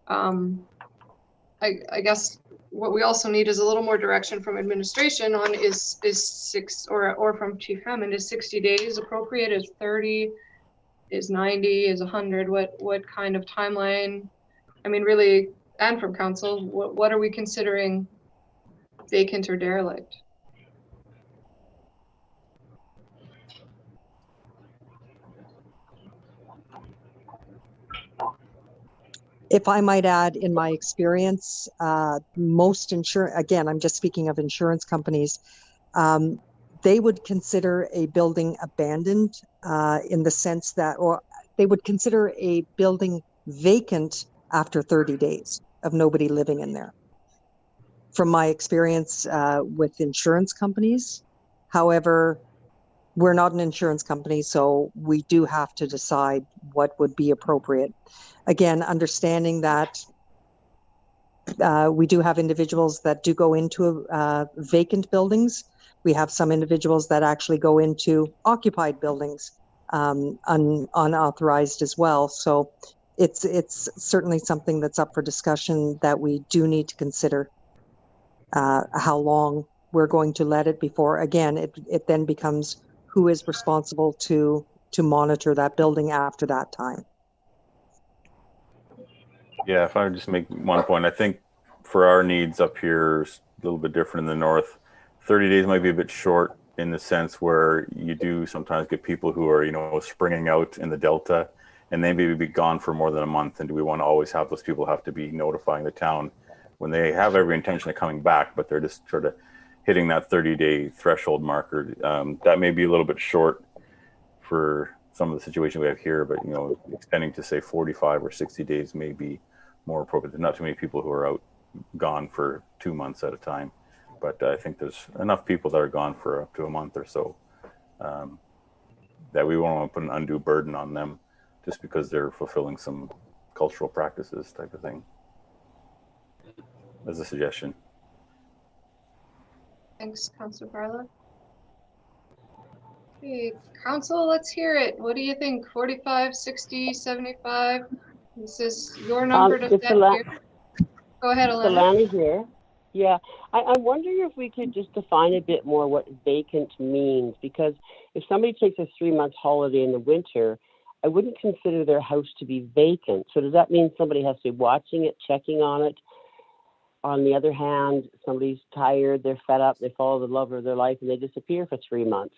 I guess what we also need is a little more direction from administration on is 6 or from Chief Hammond, is 60 days appropriate? Is 30? Is 90? Is 100? What kind of timeline? I mean, really, and from council, what are we considering vacant or derelict? If I might add, in my experience, most again, I'm just speaking of insurance companies, they would consider a building abandoned in the sense that, or they would consider a building vacant after 30 days of nobody living in there. From my experience with insurance companies, however, we're not an insurance company, so we do have to decide what would be appropriate. Again, understanding that we do have individuals that do go into vacant buildings. We have some individuals that actually go into occupied buildings, unauthorized as well. So it's certainly something that's up for discussion that we do need to consider how long we're going to let it before. Again, it then becomes who is responsible to monitor that building after that time. Yeah, if I would just make one point, I think for our needs up here, a little bit different in the north. 30 days might be a bit short in the sense where you do sometimes get people who are, springing out in the Delta, and they may be gone for more than a month. And do we want to always have those people have to be notifying the town when they have every intention of coming back, but they're just sort of hitting that 30-day threshold marker? That may be a little bit short for some of the situation we have here, but extending to say 45 or 60 days may be more appropriate. There's not too many people who are gone for 2 months at a time, but I think there's enough people that are gone for up to a month or so that we won't want to put an undue burden on them just because they're fulfilling some cultural practices type of thing. As a suggestion. Thanks, Councillor Bylaw. Okay, council, let's hear it. What do you think? 45, 60, 75? This is your number to It's set here. Go ahead, Alana. Alana here. Yeah, I'm wondering if we could just define a bit more what vacant means, because if somebody takes a 3-month holiday in the winter, I wouldn't consider their house to be vacant. So does that mean somebody has to be watching it, checking on it? On the other hand, somebody's tired, they're fed up, they follow the love of their life, and they disappear for 3 months.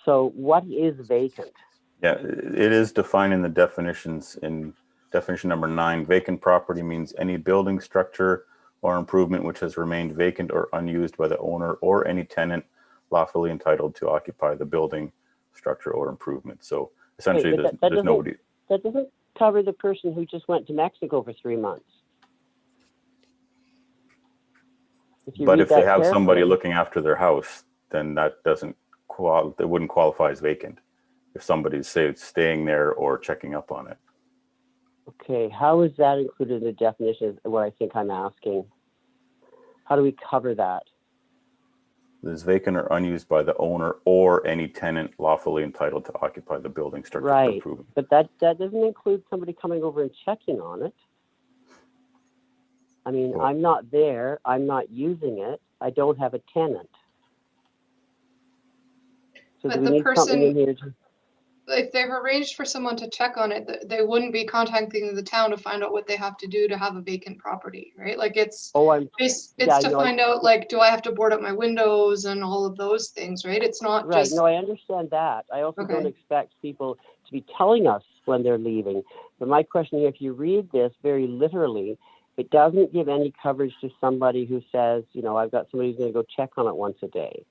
So what is vacant? Yeah, it is defined in the definitions in definition number 9. Vacant property means any building, structure, or improvement which has remained vacant or unused by the owner or any tenant lawfully entitled to occupy the building, structure, or improvement. So essentially, Wait, but there's nobody. That doesn't cover the person who just went to Mexico for 3 months. But if they have somebody looking after their house, then that doesn't it wouldn't qualify as vacant if somebody's say staying there or checking up on it. Okay, how is that included in the definition of what I think I'm asking? How do we cover that? Is vacant or unused by the owner or any tenant lawfully entitled to occupy the building, structure, or improvement. But that doesn't include somebody coming over and checking on it. I mean, I'm not there, I'm not using it, I don't have a tenant. So But do we the need something in person, here to... if they've arranged for someone to check on it, they wouldn't be contacting the town to find out what they have to do to have a vacant property, right? Like it's to find out, like, do I have to board up my windows and all of those things, right? It's not Right, just. no, I understand that. I also don't expect people to be telling us when they're leaving. But my question here, if you read this very literally, it doesn't give any coverage to somebody who says, you know, I've got somebody who's going to go check on it once a day.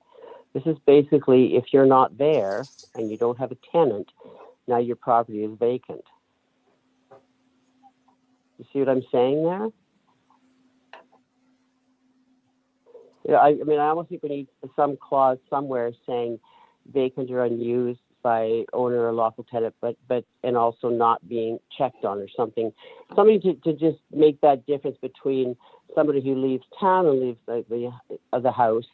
This is basically, if you're not there and you don't have a tenant, now your property is vacant. You see what I'm saying there? Yeah, I mean, I almost think we need some clause somewhere saying vacant or unused by owner or lawful tenant, but and also not being checked on or something. Something to just make that difference between somebody who leaves town and leaves the house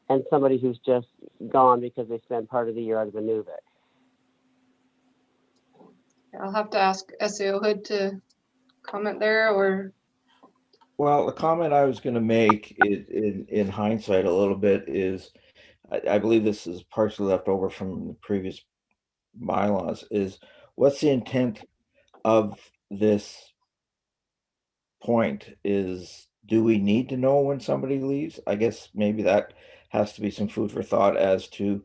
and somebody who's just gone because they spend part of the year out of Inuvik. I'll have to ask SAO Hood to comment there, or. Well, the comment I was going to make in hindsight a little bit is, I believe this is partially left over from the previous bylaws, is what's the intent of this point? Is, do we need to know when somebody leaves? I guess maybe that has to be some food for thought as to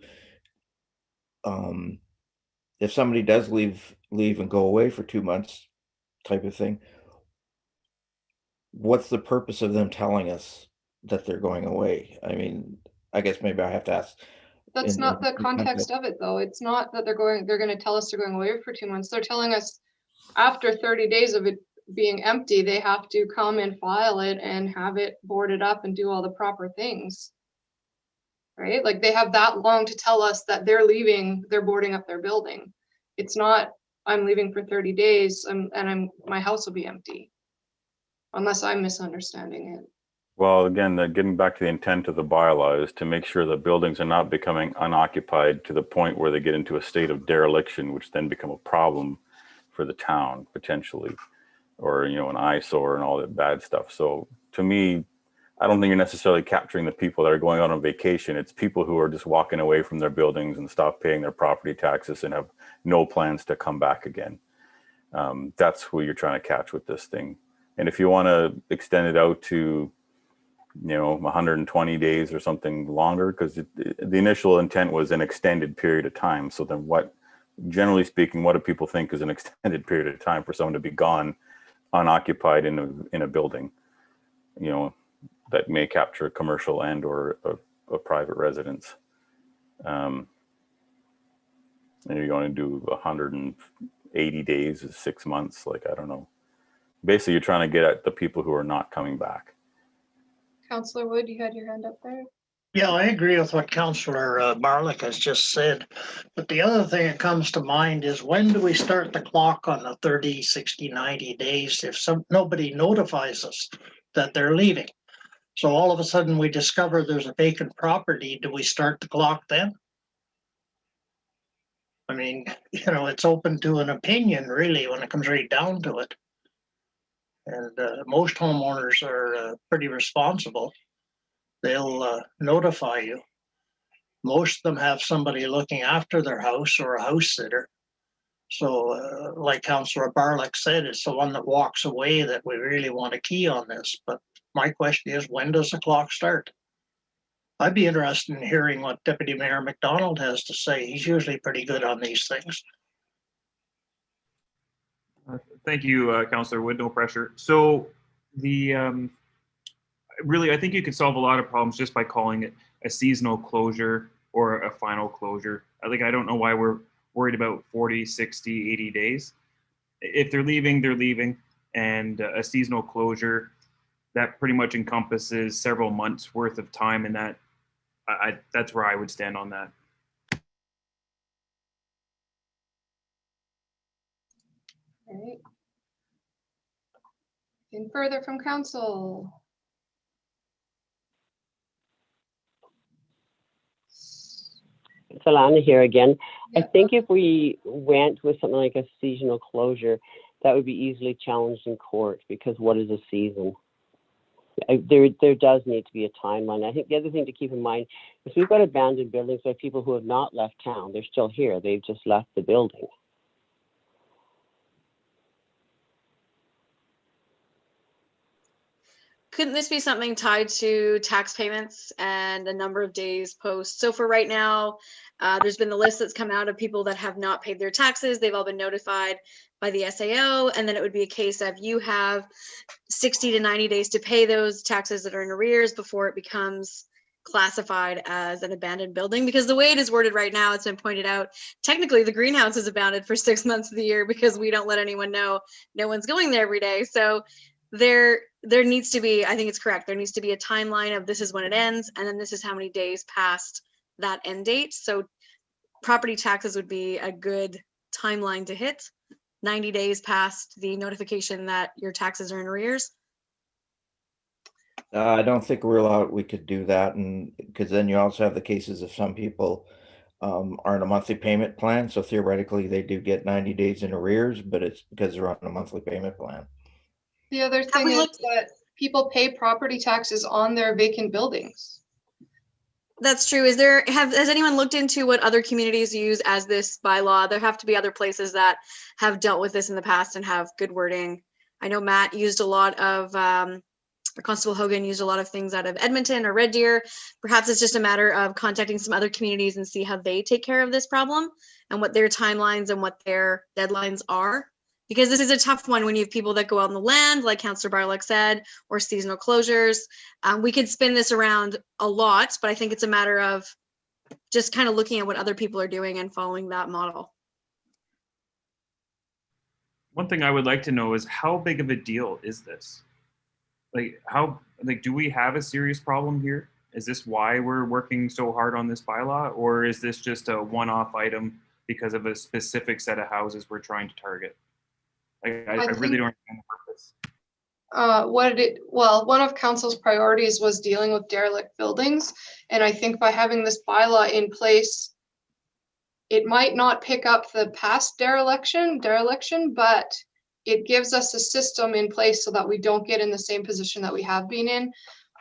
if somebody does leave and go away for 2 months type of thing, what's the purpose of them telling us that they're going away? I mean, I guess maybe I have to ask. That's not the context of it, though. It's not that they're going to tell us they're going away for 2 months. They're telling us after 30 days of it being empty, they have to come and file it and have it boarded up and do all the proper things. Right? Like they have that long to tell us that they're leaving, they're boarding up their building. It's not, I'm leaving for 30 days and my house will be empty. Unless I'm misunderstanding it. Well, again, getting back to the intent of the bylaw is to make sure that buildings are not becoming unoccupied to the point where they get into a state of dereliction, which then become a problem for the town potentially, or, you know, an eyesore and all that bad stuff. So to me, I don't think you're necessarily capturing the people that are going out on vacation. It's people who are just walking away from their buildings and stop paying their property taxes and have no plans to come back again. That's who you're trying to catch with this thing. And if you want to extend it out to, you know, 120 days or something longer, because the initial intent was an extended period of time. So then what, generally speaking, what do people think is an extended period of time for someone to be gone unoccupied in a building, you know, that may capture a commercial and or a private residence? And you're going to do 180 days is 6 months. Like, I don't know. Basically, you're trying to get at the people who are not coming back. Councillor Wood, you had your hand up there. Yeah, I agree with what Councillor Barlick has just said. But the other thing that comes to mind is, when do we start the clock on the 30, 60, 90 days if nobody notifies us that they're leaving? So all of a sudden we discover there's a vacant property. Do we start the clock then? I mean, it's open to an opinion really when it comes right down to it. And most homeowners are pretty responsible. They'll notify you. Most of them have somebody looking after their house or a house sitter. So like Councillor Barlick said, it's the one that walks away that we really want to key on this. But my question is, when does the clock start? I'd be interested in hearing what Deputy Mayor McDonald has to say. He's usually pretty good on these things. Thank you, Councillor Wood, no pressure. So really, I think you could solve a lot of problems just by calling it a seasonal closure or a final closure. I don't know why we're worried about 40, 60, 80 days. If they're leaving, they're leaving. And a seasonal closure, that pretty much encompasses several months worth of time, and that's where I would stand on that. All right. Anything further from council? It's Alana here again. Yeah. I think if we went with something like a seasonal closure, that would be easily challenged in court, because what is a season? There does need to be a timeline. I think the other thing to keep in mind is we've got abandoned buildings by people who have not left town. They're still here. They've just left the building. Couldn't this be something tied to tax payments and a number of days post? So for right now, there's been the list that's come out of people that have not paid their taxes. They've all been notified by the SAO, and then it would be a case of you have 60 to 90 days to pay those taxes that are in arrears before it becomes classified as an abandoned building. Because the way it is worded right now, it's been pointed out, technically the greenhouse is abandoned for 6 months of the year because we don't let anyone know no one's going there every day. So there needs to be, I think it's correct, there needs to be a timeline of this is when it ends, and then this is how many days past that end date. So property taxes would be a good timeline to hit, 90 days past the notification that your taxes are in arrears. I don't think we could do that, and because then you also have the cases of some people are on a monthly payment plan, so theoretically they do get 90 days in arrears, but it's because they're on a monthly payment plan. The other thing is that people pay property taxes on their vacant buildings. That's true. Has anyone looked into what other communities use as this bylaw? There have to be other places that have dealt with this in the past and have good wording. I know Matt used a lot of, or Constable Hogan used a lot of things out of Edmonton or Red Deer. Perhaps it's just a matter of contacting some other communities and see how they take care of this problem and what their timelines and what their deadlines are. Because this is a tough one when you have people that go out on the land, like Councillor Barlick said, or seasonal closures. We could spin this around a lot, but I think it's a matter of just kind of looking at what other people are doing and following that model. One thing I would like to know is how big of a deal is this? Do we have a serious problem here? Is this why we're working so hard on this bylaw, or is this just a one-off item because of a specific set of houses we're trying to target? I really don't understand the purpose. One of council's priorities was dealing with derelict buildings, and I think by having this bylaw in place, it might not pick up the past dereliction, but it gives us a system in place so that we don't get in the same position that we have been in.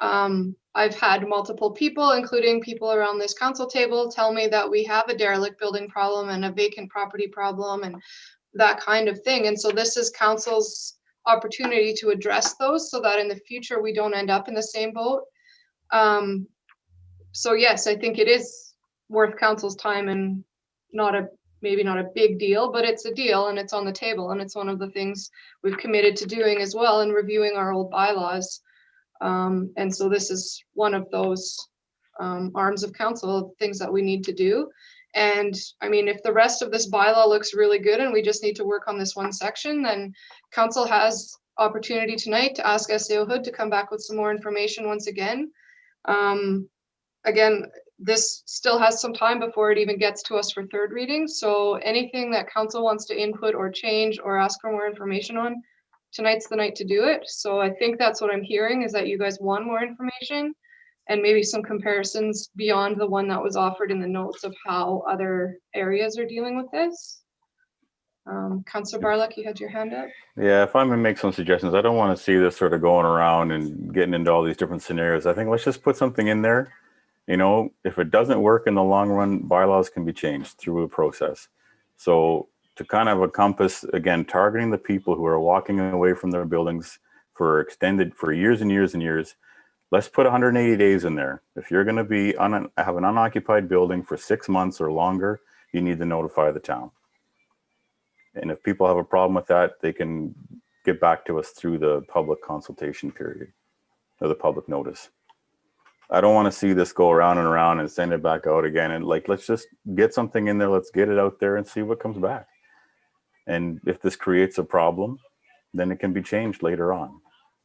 I've had multiple people, including people around this council table, tell me that we have a derelict building problem and a vacant property problem and that kind of thing. And so this is council's opportunity to address those so that in the future we don't end up in the same boat. So yes, I think it is worth council's time, and maybe not a big deal, but it's a deal and it's on the table, and it's one of the things we've committed to doing as well in reviewing our old bylaws. And so this is one of those arms of council, things that we need to do. And I mean, if the rest of this bylaw looks really good and we just need to work on this one section, then council has opportunity tonight to ask SAO Hood to come back with some more information once again. Again, this still has some time before it even gets to us for third reading. So anything that council wants to input or change or ask for more information on, tonight's the night to do it. So I think that's what I'm hearing, is that you guys want more information. and maybe some comparisons beyond the one that was offered in the notes of how other areas are dealing with this. Councillor Barlick, you had your hand up. Yeah, if I'm gonna make some suggestions, I don't want to see this sort of going around and getting into all these different scenarios. I think let's just put something in there. You know, if it doesn't work in the long run, bylaws can be changed through a process. So to kind of encompass, again, targeting the people who are walking away from their buildings for years and years and years, let's put 180 days in there. If you're going to be have an unoccupied building for 6 months or longer, you need to notify the town. And if people have a problem with that, they can get back to us through the public consultation period or the public notice. I don't want to see this go around and around and send it back out again. And like, let's just get something in there. Let's get it out there and see what comes back. And if this creates a problem, then it can be changed later on.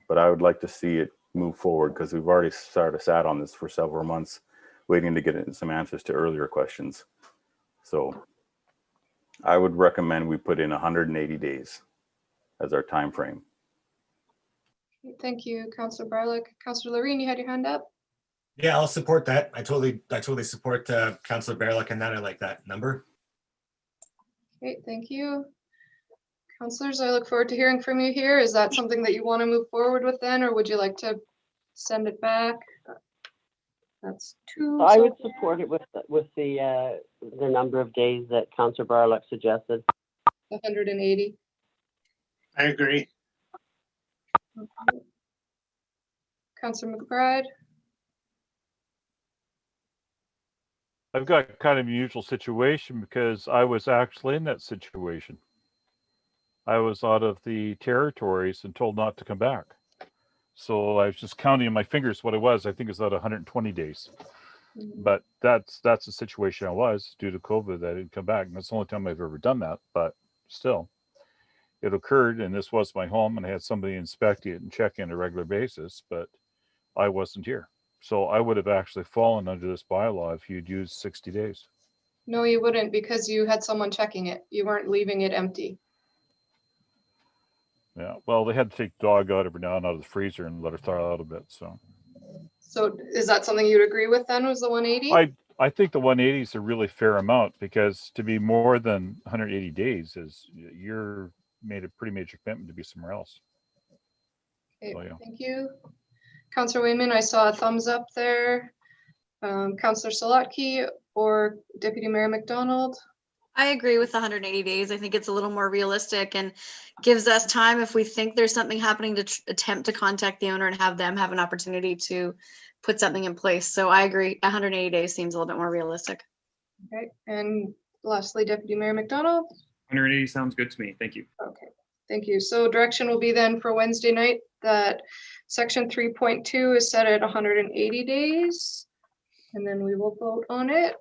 But I would like to see it move forward because we've already sat on this for several months, waiting to get some answers to earlier questions. So I would recommend we put in 180 days as our time frame. Thank you, Councillor Barlick. Councillor Loreen, you had your hand up. Yeah, I'll support that. I totally support Councillor Barlick and that. I like that number. Okay, thank you. Councillors, I look forward to hearing from you here. Is that something that you want to move forward with then, or would you like to send it back? That's two. I would support it with the number of days that Councillor Barlick suggested. 180. I agree. Okay. Councillor McBride. I've got kind of an unusual situation because I was actually in that situation. I was out of the territories and told not to come back. So I was just counting on my fingers what it was. I think it's about 120 days. But that's the situation I was due to COVID. I didn't come back. And that's the only time I've ever done that. But still, it occurred, and this was my home, and I had somebody inspect it and check in on a regular basis, but I wasn't here. So I would have actually fallen under this bylaw if you'd used 60 days. No, you wouldn't, because you had someone checking it. You weren't leaving it empty. Yeah, well, they had to take the dog out every now and out of the freezer and let her thaw out a bit. So is that something you'd agree with then, was the 180? I think the 180 is a really fair amount, because to be more than 180 days is you're made a pretty major commitment to be somewhere else. Okay, So, yeah. Thank you. Councillor Wayman, I saw a thumbs up there. Councillor Salatke or Deputy Mayor McDonald? I agree with 180 days. I think it's a little more realistic and gives us time if we think there's something happening to attempt to contact the owner and have them have an opportunity to put something in place. So I agree, 180 days seems a little bit more realistic. Okay, and lastly, Deputy Mayor McDonald? 180 sounds good to me. Thank you. Okay, thank you. So direction will be then for Wednesday night that section 3.2 is set at 180 days. And then we will vote on it.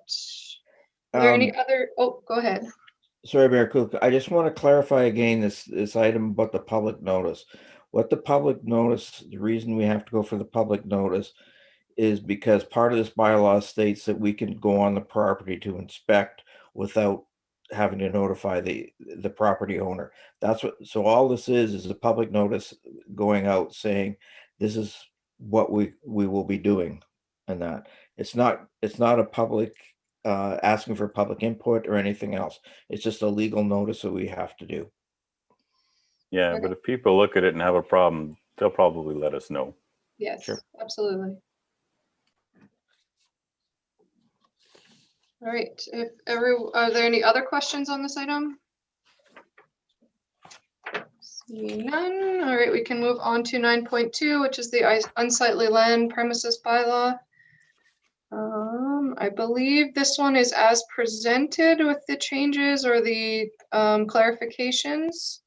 Are there any other, oh, go ahead. Sorry, Mayor Cook. I just want to clarify again this item about the public notice. What the public notice, the reason we have to go for the public notice is because part of this bylaw states that we can go on the property to inspect without having to notify the property owner. That's what, so all this is a public notice going out saying this is what we will be doing, and that it's not a public asking for public input or anything else. It's just a legal notice that we have to do. Yeah, Okay. but if people look at it and have a problem, they'll probably let us know. Yes, Sure. absolutely. All right, are there any other questions on this item? Seeing none. All right, we can move on to 9.2, which is the unsightly land premises bylaw. I believe this one is as presented with the changes or the clarifications.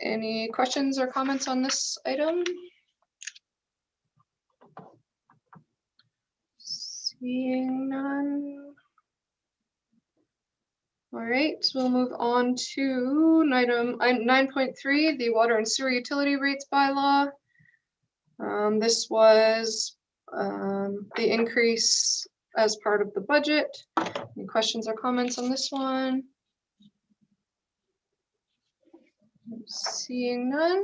Any questions or comments on this item? Seeing none. All right, so we'll move on to item 9.3, the water and sewer utility rates bylaw. This was the increase as part of the budget. Any questions or comments on this one? Seeing none.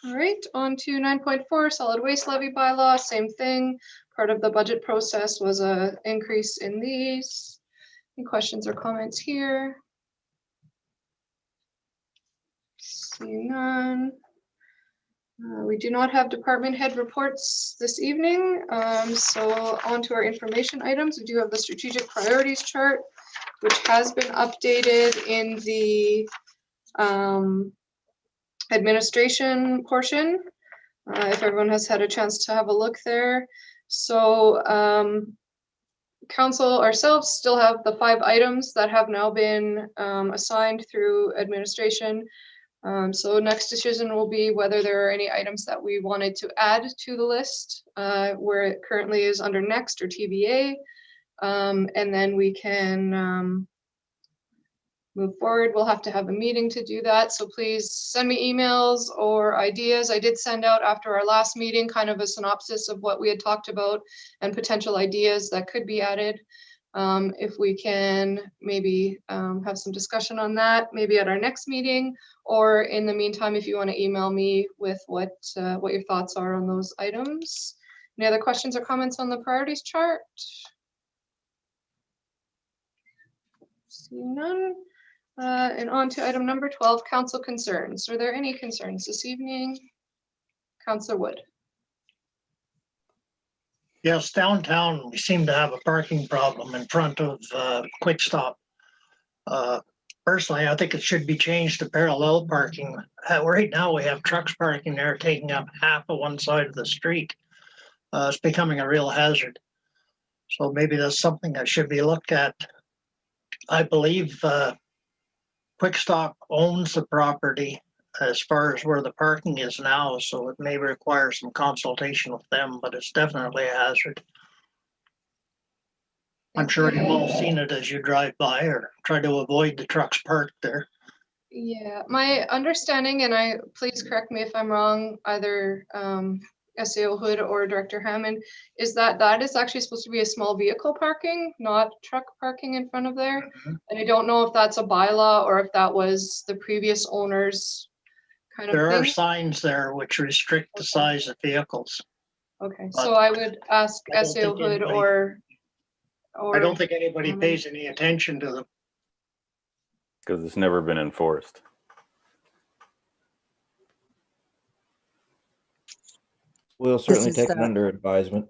All right, on to 9.4, solid waste levy bylaw, same thing. Part of the budget process was a increase in these. Any questions or comments here? Seeing none. We do not have department head reports this evening, so on to our information items. We do have the strategic priorities chart, which has been updated in the administration portion, if everyone has had a chance to have a look there. So council ourselves still have the 5 items that have now been assigned through administration. So next decision will be whether there are any items that we wanted to add to the list, where it currently is under next or TBA, and then we can move forward. We'll have to have a meeting to do that, so please send me emails or ideas. I did send out after our last meeting kind of a synopsis of what we had talked about and potential ideas that could be added. If we can maybe have some discussion on that, maybe at our next meeting, or in the meantime, if you want to email me with what your thoughts are on those items. Any other questions or comments on the priorities chart? Seeing none. And on to item number 12, council concerns. Are there any concerns this evening? Councillor Wood. Yes, downtown, we seem to have a parking problem in front of Quick Stop. Personally, I think it should be changed to parallel parking. Right now, we have trucks parking there taking up half of one side of the street. It's becoming a real hazard. So maybe that's something that should be looked at. I believe Quick Stop owns the property as far as where the parking is now, so it may require some consultation with them, but it's definitely a hazard. I'm sure you've all seen it as you drive by or try to avoid the trucks parked there. Yeah, my understanding, and please correct me if I'm wrong, either SAO Hood or Director Hammond, is that that is actually supposed to be a small vehicle parking, not truck parking in front of there. Mm-hmm. And I don't know if that's a bylaw or if that was the previous owner's kind of There are thing. signs there which restrict the size of vehicles. Okay, But so I would ask I don't SAO think Hood anybody- or I don't think anybody Hammond. pays any attention to them. Because it's never been enforced. We'll certainly is, take it under advisement.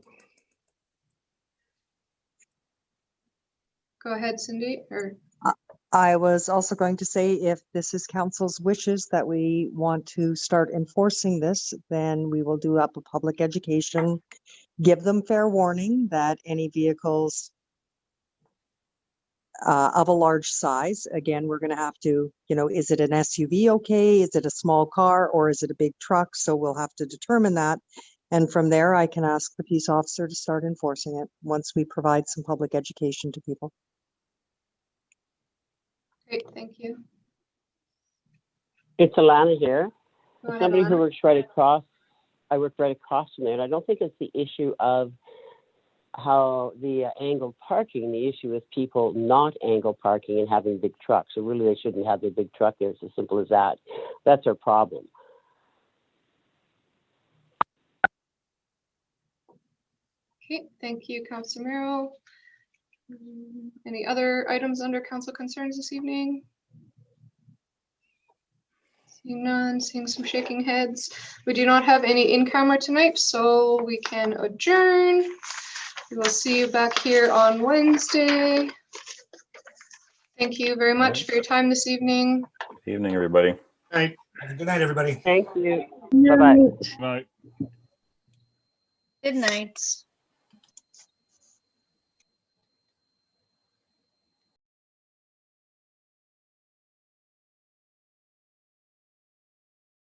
Go ahead, Cindy, or I was also going to say, if this is council's wishes that we want to start enforcing this, then we will do up a public education, give them fair warning that any vehicles of a large size, again, we're going to have to, is it an SUV okay? Is it a small car or is it a big truck? So we'll have to determine that. And from there, I can ask the peace officer to start enforcing it once we provide some public education to people. great, thank you. It's Alana here. Go ahead, Somebody who Alana. works right across, I work right across from there, and I don't think it's the issue of how the angled parking. The issue is people not angle parking and having big trucks. So really, they shouldn't have their big truck there. It's as simple as that. That's our problem. Okay, thank you, Councilor Merrill. Any other items under council concerns this evening? Seeing none, seeing some shaking heads. We do not have any in camera tonight, so we can adjourn. We will see you back here on Wednesday. Thank you very much for your time this evening. Good evening, everybody. Right. Good night, everybody. Thank you. Bye-bye. Right. Good night.